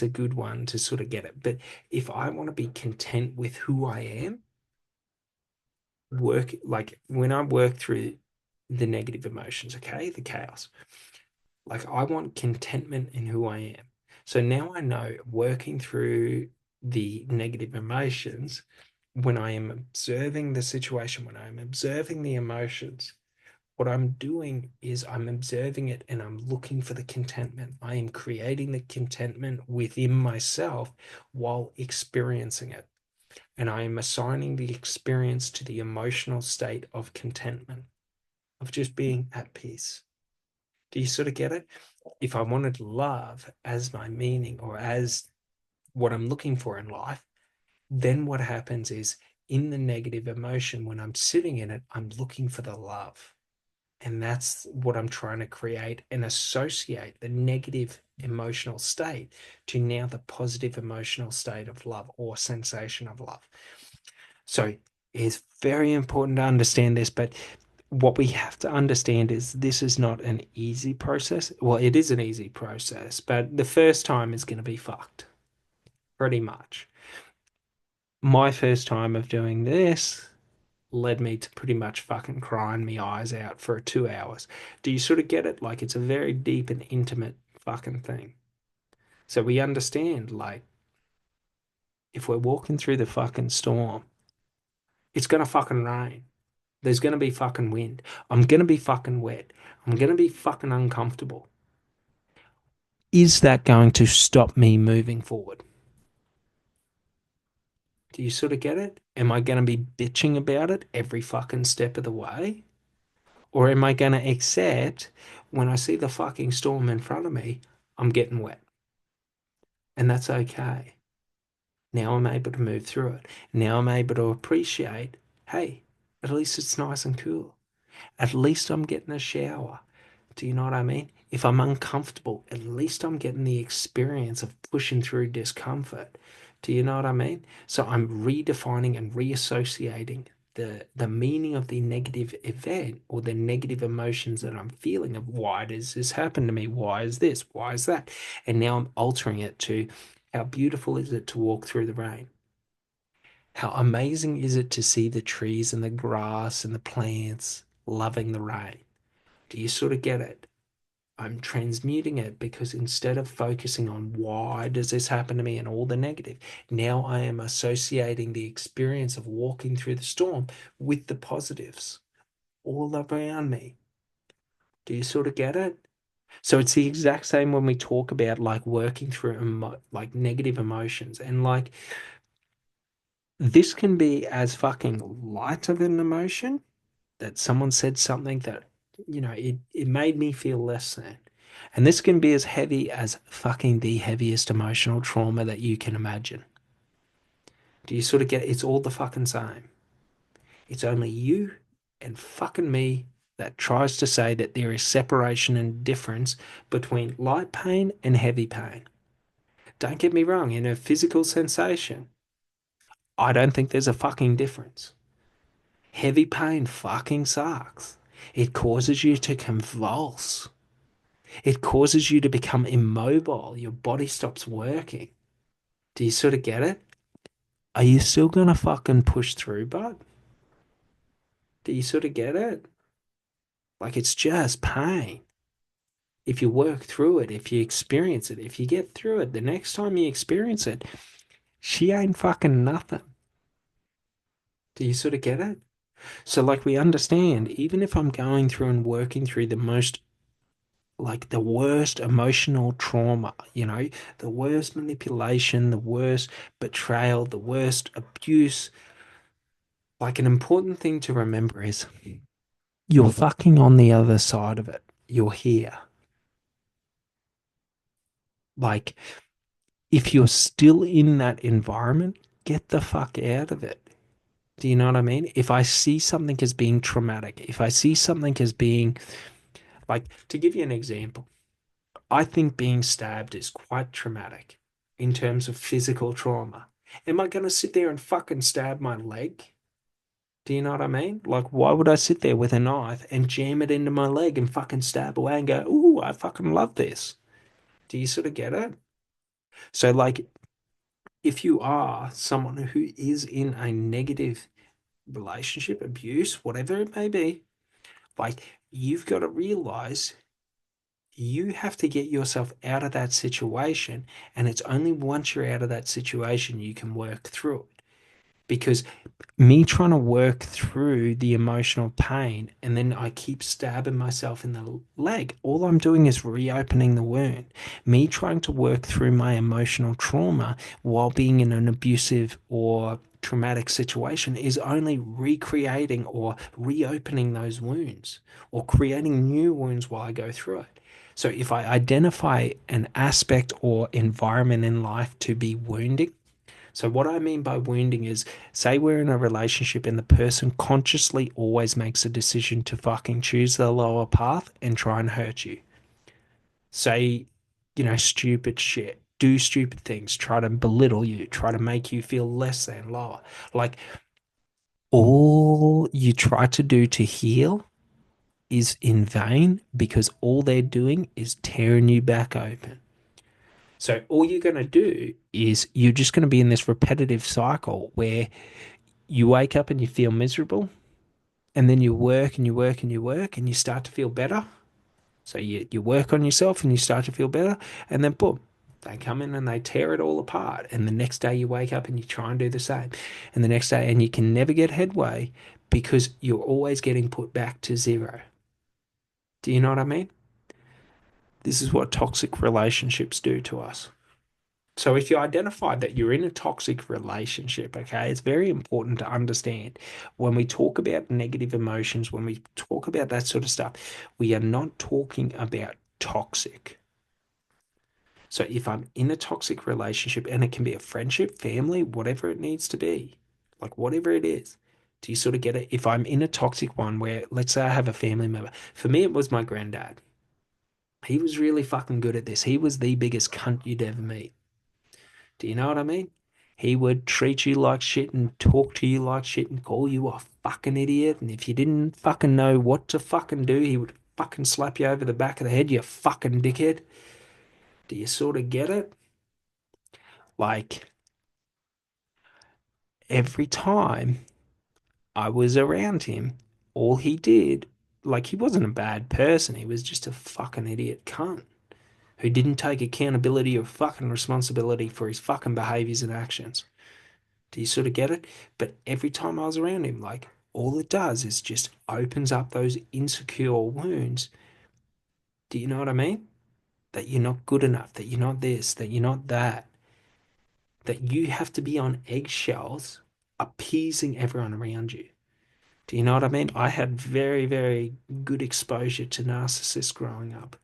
a good one to sort of get it. But if I want to be content with who I am, work like when I work through the negative emotions, okay, the chaos. Like I want contentment in who I am. So now I know working through the negative emotions, when I am observing the situation, when I'm observing the emotions, what I'm doing is I'm observing it and I'm looking for the contentment. I am creating the contentment within myself while experiencing it. And I am assigning the experience to the emotional state of contentment, of just being at peace. Do you sort of get it? If I wanted love as my meaning or as what I'm looking for in life, then what happens is in the negative emotion, when I'm sitting in it, I'm looking for the love. And that's what I'm trying to create and associate the negative emotional state to now the positive emotional state of love or sensation of love. So it's very important to understand this, but what we have to understand is this is not an easy process. Well, it is an easy process, but the first time is going to be fucked, pretty much. My first time of doing this led me to pretty much fucking crying my eyes out for 2 hours. Do you sort of get it? Like it's a very deep and intimate fucking thing. So we understand, like, if we're walking through the fucking storm, it's gonna fucking rain. There's gonna be fucking wind. I'm gonna be fucking wet. I'm gonna be fucking uncomfortable. Is that going to stop me moving forward? Do you sort of get it? Am I going to be bitching about it every fucking step of the way? Or am I going to accept when I see the fucking storm in front of me, I'm getting wet? And that's okay. Now I'm able to move through it. Now I'm able to appreciate, hey, at least it's nice and cool. At least I'm getting a shower. Do you know what I mean? If I'm uncomfortable, at least I'm getting the experience of pushing through discomfort. Do you know what I mean? So I'm redefining and reassociating the meaning of the negative event or the negative emotions that I'm feeling of why does this happen to me? Why is this? Why is that? And now I'm altering it to how beautiful is it to walk through the rain? How amazing is it to see the trees and the grass and the plants loving the rain? Do you sort of get it? I'm transmuting it because instead of focusing on why does this happen to me and all the negative, now I am associating the experience of walking through the storm with the positives all around me. Do you sort of get it? So it's the exact same when we talk about like working through like negative emotions and like this can be as fucking light of an emotion that someone said something that, it made me feel less than. And this can be as heavy as fucking the heaviest emotional trauma that you can imagine. Do you sort of get it? It's all the fucking same. It's only you and fucking me that tries to say that there is separation and difference between light pain and heavy pain. Don't get me wrong, in a physical sensation, I don't think there's a fucking difference. Heavy pain fucking sucks. It causes you to convulse. It causes you to become immobile. Your body stops working. Do you sort of get it? Are you still gonna fucking push through, bud? Do you sort of get it? Like it's just pain. If you work through it, if you experience it, if you get through it, the next time you experience it, she ain't fucking nothing. Do you sort of get it? So, like, we understand, even if I'm going through and working through the most like the worst emotional trauma, the worst manipulation, the worst betrayal, the worst abuse. Like an important thing to remember is you're fucking on the other side of it. You're here. Like if you're still in that environment, get the fuck out of it. Do you know what I mean? If I see something as being traumatic, if I see something as being like, to give you an example, I think being stabbed is quite traumatic in terms of physical trauma. Am I going to sit there and fucking stab my leg? Do you know what I mean? Like, why would I sit there with a knife and jam it into my leg and fucking stab away and go, ooh, I fucking love this? Do you sort of get it? So, like, if you are someone who is in a negative relationship, abuse, whatever it may be, like, you've got to realize you have to get yourself out of that situation. And it's only once you're out of that situation you can work through it. Because me trying to work through the emotional pain and then I keep stabbing myself in the leg, all I'm doing is reopening the wound. Me trying to work through my emotional trauma while being in an abusive or traumatic situation is only recreating or reopening those wounds or creating new wounds while I go through it. So if I identify an aspect or environment in life to be wounding, so what I mean by wounding is, say we're in a relationship and the person consciously always makes a decision to fucking choose the lower path and try and hurt you. Say, stupid shit, do stupid things, try to belittle you, try to make you feel less than, lower. Like all you try to do to heal is in vain because all they're doing is tearing you back open. So all you're going to do is you're just going to be in this repetitive cycle where you wake up and you feel miserable, and then you work and you work and you work and you start to feel better. So you work on yourself and you start to feel better, and then boom, they come in and they tear it all apart. And the next day you wake up and you try and do the same. And the next day, and you can never get headway because you're always getting put back to zero. Do you know what I mean? This is what toxic relationships do to us. So if you identify that you're in a toxic relationship, okay, it's very important to understand when we talk about negative emotions, when we talk about that sort of stuff, we are not talking about toxic. So if I'm in a toxic relationship, and it can be a friendship, family, whatever it needs to be, like whatever it is, do you sort of get it? If I'm in a toxic one where, let's say I have a family member, for me, it was my granddad. He was really fucking good at this. He was the biggest cunt you'd ever meet. Do you know what I mean? He would treat you like shit and talk to you like shit and call you a fucking idiot. And if you didn't fucking know what to fucking do, he would fucking slap you over the back of the head, you fucking dickhead. Do you sort of get it? Like, every time I was around him, all he did, like, he wasn't a bad person. He was just a fucking idiot cunt who didn't take accountability or fucking responsibility for his fucking behaviors and actions. Do you sort of get it? But every time I was around him, like, all it does is just opens up those insecure wounds. Do you know what I mean? That you're not good enough, that you're not this, that you're not that, that you have to be on eggshells appeasing everyone around you. Do you know what I mean? I had very, very good exposure to narcissists growing up.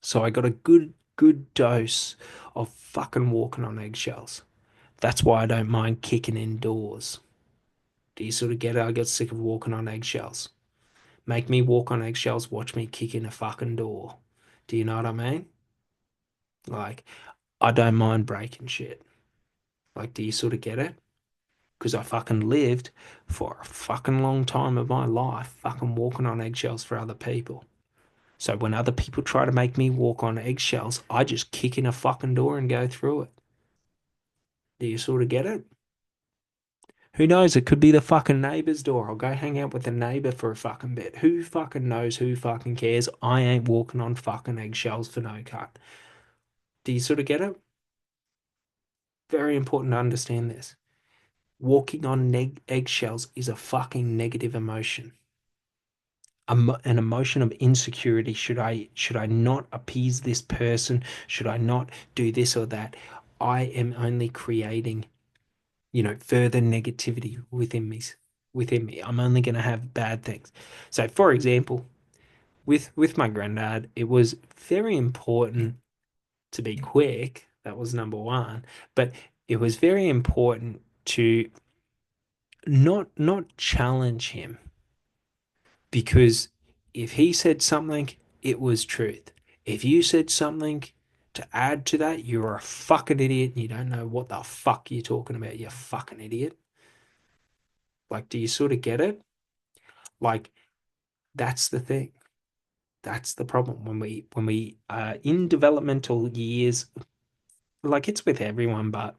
So I got a good dose of fucking walking on eggshells. That's why I don't mind kicking indoors. Do you sort of get it? I get sick of walking on eggshells. Make me walk on eggshells, watch me kick in a fucking door. Do you know what I mean? Like, I don't mind breaking shit. Like, do you sort of get it? Because I fucking lived for a fucking long time of my life fucking walking on eggshells for other people. So when other people try to make me walk on eggshells, I just kick in a fucking door and go through it. Do you sort of get it? Who knows? It could be the fucking neighbor's door. I'll go hang out with the neighbor for a fucking bit. Who fucking knows? Who fucking cares? I ain't walking on fucking eggshells for no cut. Do you sort of get it? Very important to understand this. Walking on eggshells is a fucking negative emotion. An emotion of insecurity. Should I not appease this person? Should I not do this or that? I am only creating, further negativity within me. I'm only going to have bad things. So, for example, with my granddad, it was very important to be quick. That was number one. But it was very important to not challenge him, because if he said something, it was truth. If you said something to add to that, you're a fucking idiot and you don't know what the fuck you're talking about, you fucking idiot. Like, do you sort of get it? Like, that's the thing. That's the problem when we are in developmental years, like, it's with everyone, but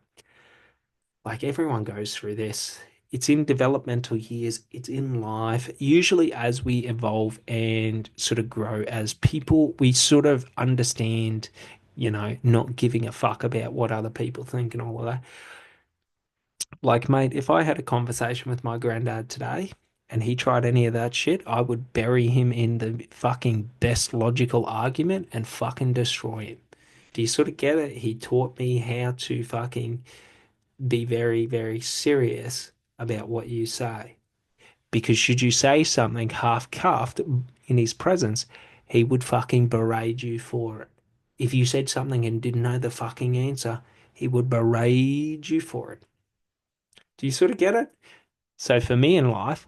like, everyone goes through this. It's in developmental years, it's in life. Usually, as we evolve and sort of grow as people, we sort of understand, not giving a fuck about what other people think and all of that. Like, mate, if I had a conversation with my granddad today and he tried any of that shit, I would bury him in the fucking best logical argument and fucking destroy him. Do you sort of get it? He taught me how to fucking be very, very serious about what you say. Because should you say something half-cuffed in his presence, he would fucking berate you for it. If you said something and didn't know the fucking answer, he would berate you for it. Do you sort of get it? So for me in life,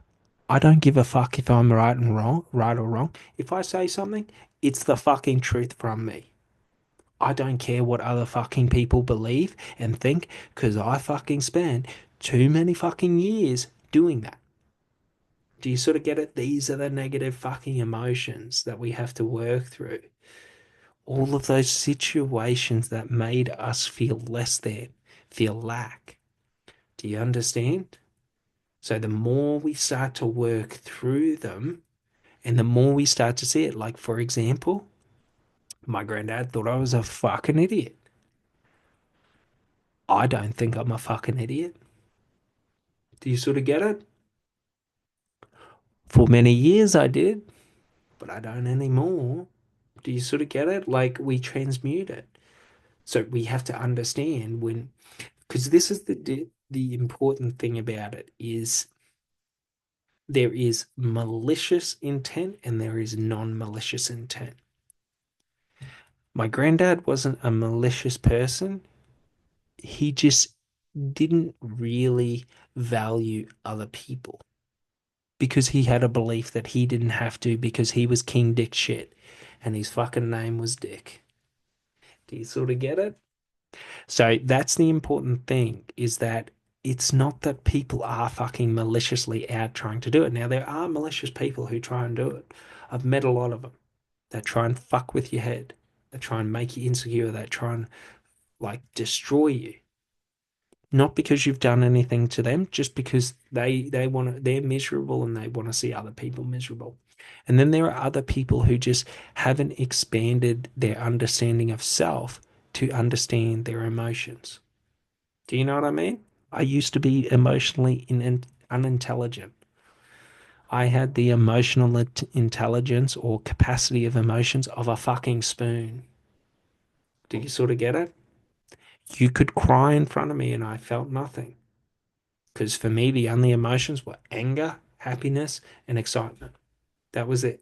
I don't give a fuck if I'm right or wrong. If I say something, it's the fucking truth from me. I don't care what other fucking people believe and think, because I fucking spent too many fucking years doing that. Do you sort of get it? These are the negative fucking emotions that we have to work through. All of those situations that made us feel less than, feel lack. Do you understand? So the more we start to work through them and the more we start to see it, like, for example, my granddad thought I was a fucking idiot. I don't think I'm a fucking idiot. Do you sort of get it? For many years I did, but I don't anymore. Do you sort of get it? Like, we transmute it. So we have to understand when, because this is the important thing about it is there is malicious intent and there is non-malicious intent. My granddad wasn't a malicious person. He just didn't really value other people. because he had a belief that he didn't have to because he was King Dick shit and his fucking name was Dick. Do you sort of get it? So that's the important thing is that it's not that people are fucking maliciously out trying to do it. Now, there are malicious people who try and do it. I've met a lot of them that try and fuck with your head, that try and make you insecure, that try and like destroy you. Not because you've done anything to them, just because they want to, they're miserable and they want to see other people miserable. And then there are other people who just haven't expanded their understanding of self to understand their emotions. Do you know what I mean? I used to be emotionally unintelligent. I had the emotional intelligence or capacity of emotions of a fucking spoon. Do you sort of get it? You could cry in front of me and I felt nothing. Because for me, the only emotions were anger, happiness, and excitement. That was it.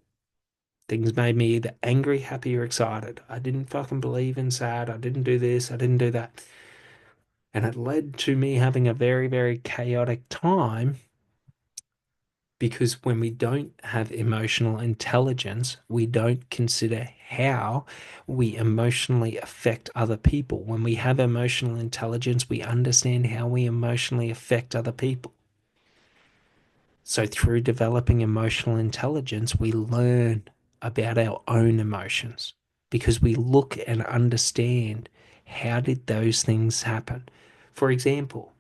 Things made me either angry, happy, or excited. I didn't fucking believe in sad. I didn't do this. I didn't do that. And it led to me having a very, very chaotic time because when we don't have emotional intelligence, we don't consider how we emotionally affect other people. When we have emotional intelligence, we understand how we emotionally affect other people. So, through developing emotional intelligence, we learn about our own emotions because we look and understand how did those things happen. For example,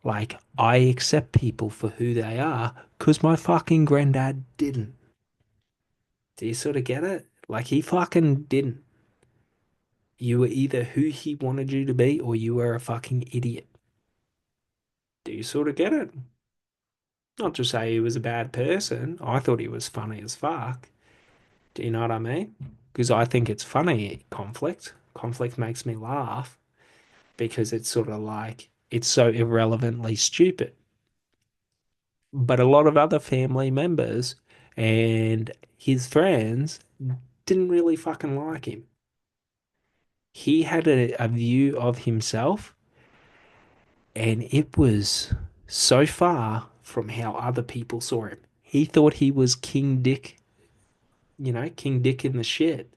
like I accept people for who they are because my fucking granddad didn't. Do you sort of get it? Like he fucking didn't. You were either who he wanted you to be or you were a fucking idiot. Do you sort of get it? Not to say he was a bad person. I thought he was funny as fuck. Do you know what I mean? Because I think it's funny, conflict. Conflict makes me laugh because it's sort of like, it's so irrelevantly stupid. But a lot of other family members and his friends didn't really fucking like him. He had a view of himself, and it was so far from how other people saw him. He thought he was King Dick, King Dick in the shit.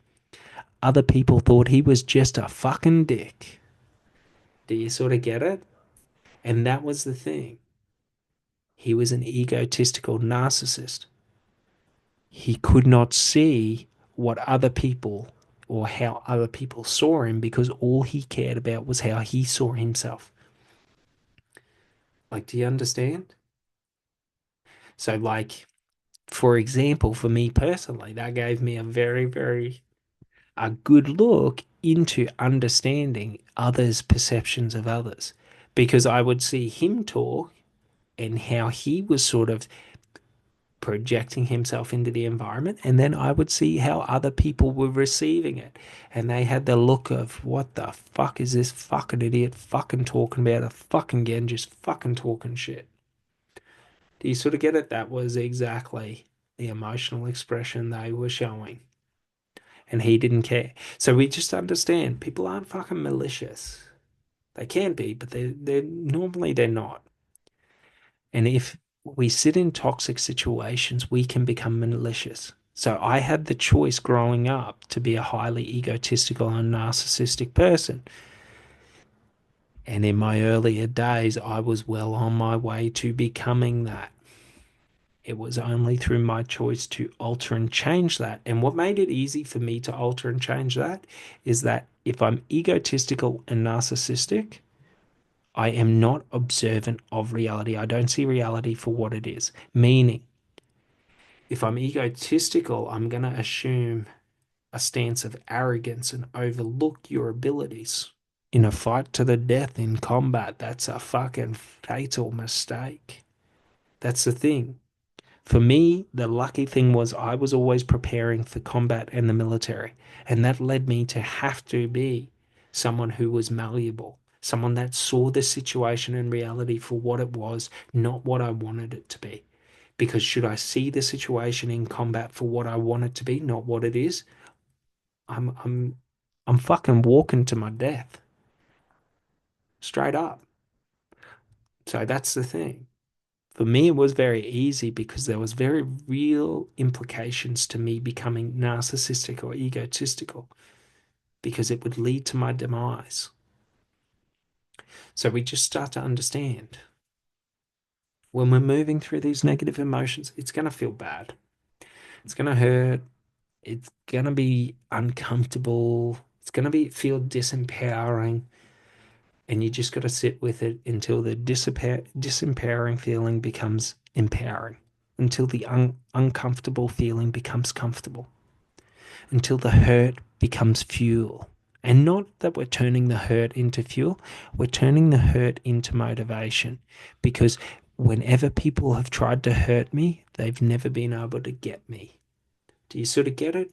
Other people thought he was just a fucking dick. Do you sort of get it? And that was the thing. He was an egotistical narcissist. He could not see what other people or how other people saw him because all he cared about was how he saw himself. Like, do you understand? So, like, for example, for me personally, that gave me a very, very a good look into understanding others' perceptions of others because I would see him talk and how he was sort of projecting himself into the environment. And then I would see how other people were receiving it. And they had the look of, what the fuck is this fucking idiot fucking talking about? A fucking again, just fucking talking shit. Do you sort of get it? That was exactly the emotional expression they were showing. And he didn't care. So we just understand people aren't fucking malicious. They can be, but they're normally they're not. And if we sit in toxic situations, we can become malicious. So I had the choice growing up to be a highly egotistical and narcissistic person. And in my earlier days, I was well on my way to becoming that. It was only through my choice to alter and change that. And what made it easy for me to alter and change that is that if I'm egotistical and narcissistic, I am not observant of reality. I don't see reality for what it is. Meaning, if I'm egotistical, I'm going to assume a stance of arrogance and overlook your abilities. In a fight to the death in combat, that's a fucking fatal mistake. That's the thing. For me, the lucky thing was I was always preparing for combat and the military, and that led me to have to be someone who was malleable, someone that saw the situation and reality for what it was, not what I wanted it to be. Because should I see the situation in combat for what I want it to be, not what it is, I'm I'm I'm fucking walking to my death, straight up. So that's the thing. For me, it was very easy because there was very real implications to me becoming narcissistic or egotistical because it would lead to my demise. So we just start to understand when we're moving through these negative emotions, it's going to feel bad. It's going to hurt. It's going to be uncomfortable. It's going to be feel disempowering. And you just got to sit with it until the disempowering feeling becomes empowering, until the uncomfortable feeling becomes comfortable, until the hurt becomes fuel. And not that we're turning the hurt into fuel, we're turning the hurt into motivation. Because whenever people have tried to hurt me, they've never been able to get me. Do you sort of get it?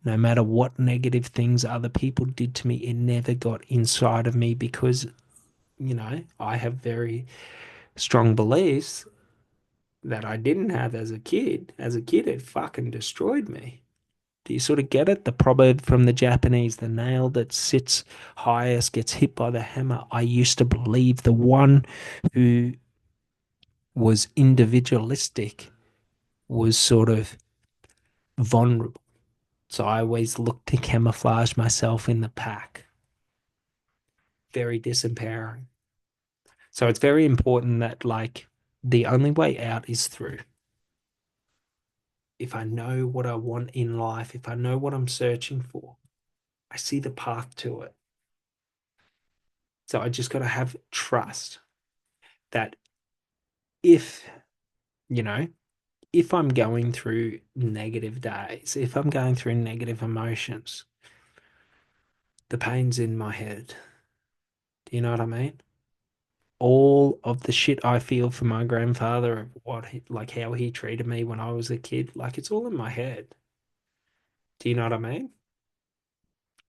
No matter what negative things other people did to me, it never got inside of me because, I have very strong beliefs that I didn't have as a kid. As a kid, it fucking destroyed me. Do you sort of get it? The proverb from the Japanese, the nail that sits highest gets hit by the hammer. I used to believe the one who was individualistic was sort of vulnerable. So I always looked to camouflage myself in the pack. Very disempowering. So it's very important that, like, the only way out is through. If I know what I want in life, if I know what I'm searching for, I see the path to it. So I just got to have trust that if, you know, if I'm going through negative days, if I'm going through negative emotions, the pain's in my head. Do you know what I mean? All of the shit I feel for my grandfather of like how he treated me when I was a kid, like it's all in my head. Do you know what I mean?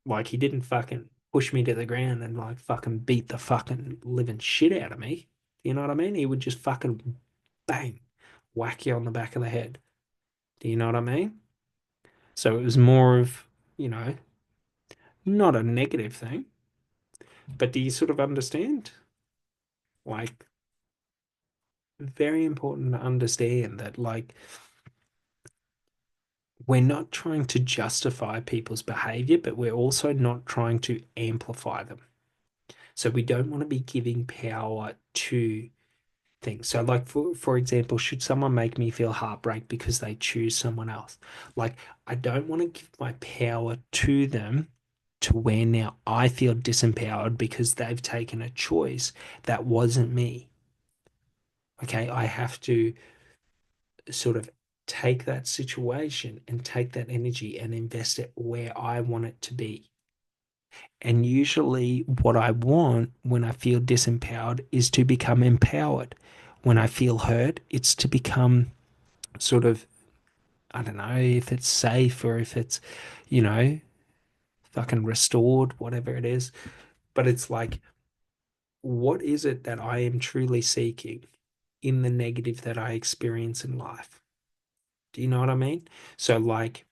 Like he didn't fucking push me to the ground and like fucking beat the fucking living shit out of me. You know what I mean? He would just fucking bang, whack you on the back of the head. Do you know what I mean? So it was more of, you know, not a negative thing, but do you sort of understand? Like, very important to understand that, like, we're not trying to justify people's behavior, but we're also not trying to amplify them. So we don't want to be giving power to things. So, like for example, should someone make me feel heartbreak because they choose someone else? Like, I don't want to give my power to them to where now I feel disempowered because they've taken a choice that wasn't me. Okay, I have to sort of take that situation and take that energy and invest it where I want it to be. And usually, what I want when I feel disempowered is to become empowered. When I feel hurt, it's to become sort of, I don't know if it's safe or if it's, you know, fucking restored, whatever it is. But it's like, what is it that I am truly seeking in the negative that I experience in life? Do you know what I mean? So, like,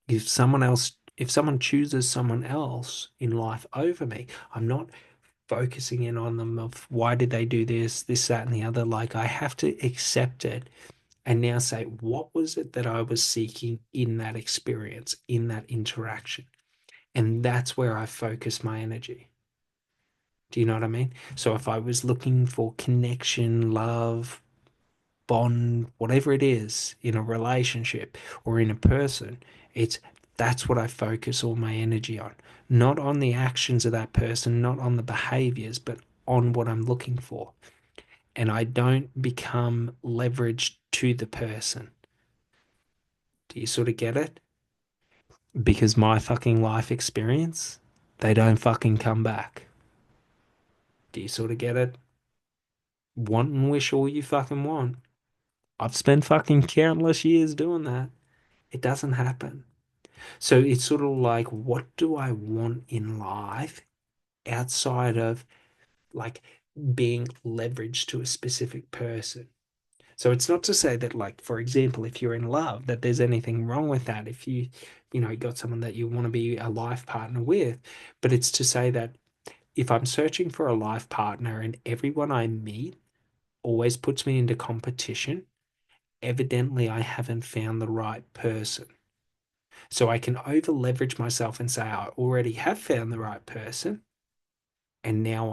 if someone chooses someone else in life over me, I'm not focusing in on them of why did they do this, that, and the other. Like, I have to accept it and now say, what was it that I was seeking in that experience, in that interaction? And that's where I focus my energy. Do you know what I mean? So if I was looking for connection, love, bond, whatever it is in a relationship or in a person, it's that's what I focus all my energy on. Not on the actions of that person, not on the behaviors, but on what I'm looking for. And I don't become leveraged to the person. Do you sort of get it? Because my fucking life experience, they don't fucking come back. Do you sort of get it? Want and wish all you fucking want. I've spent fucking countless years doing that. It doesn't happen. So it's sort of like, what do I want in life outside of like being leveraged to a specific person? So it's not to say that, like, for example, if you're in love, that there's anything wrong with that. If you got someone that you want to be a life partner with, but it's to say that if I'm searching for a life partner and everyone I meet always puts me into competition. Evidently, I haven't found the right person. So I can over leverage myself and say, I already have found the right person. And now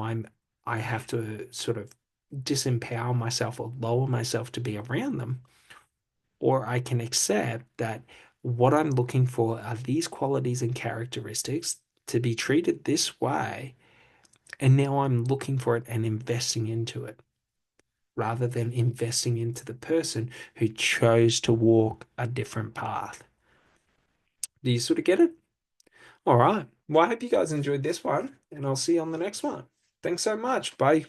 I have to sort of disempower myself or lower myself to be around them. Or I can accept that what I'm looking for are these qualities and characteristics to be treated this way. And now I'm looking for it and investing into it rather than investing into the person who chose to walk a different path. Do you sort of get it? All right. Well, I hope you guys enjoyed this one, and I'll see you on the next one. Thanks so much. Bye.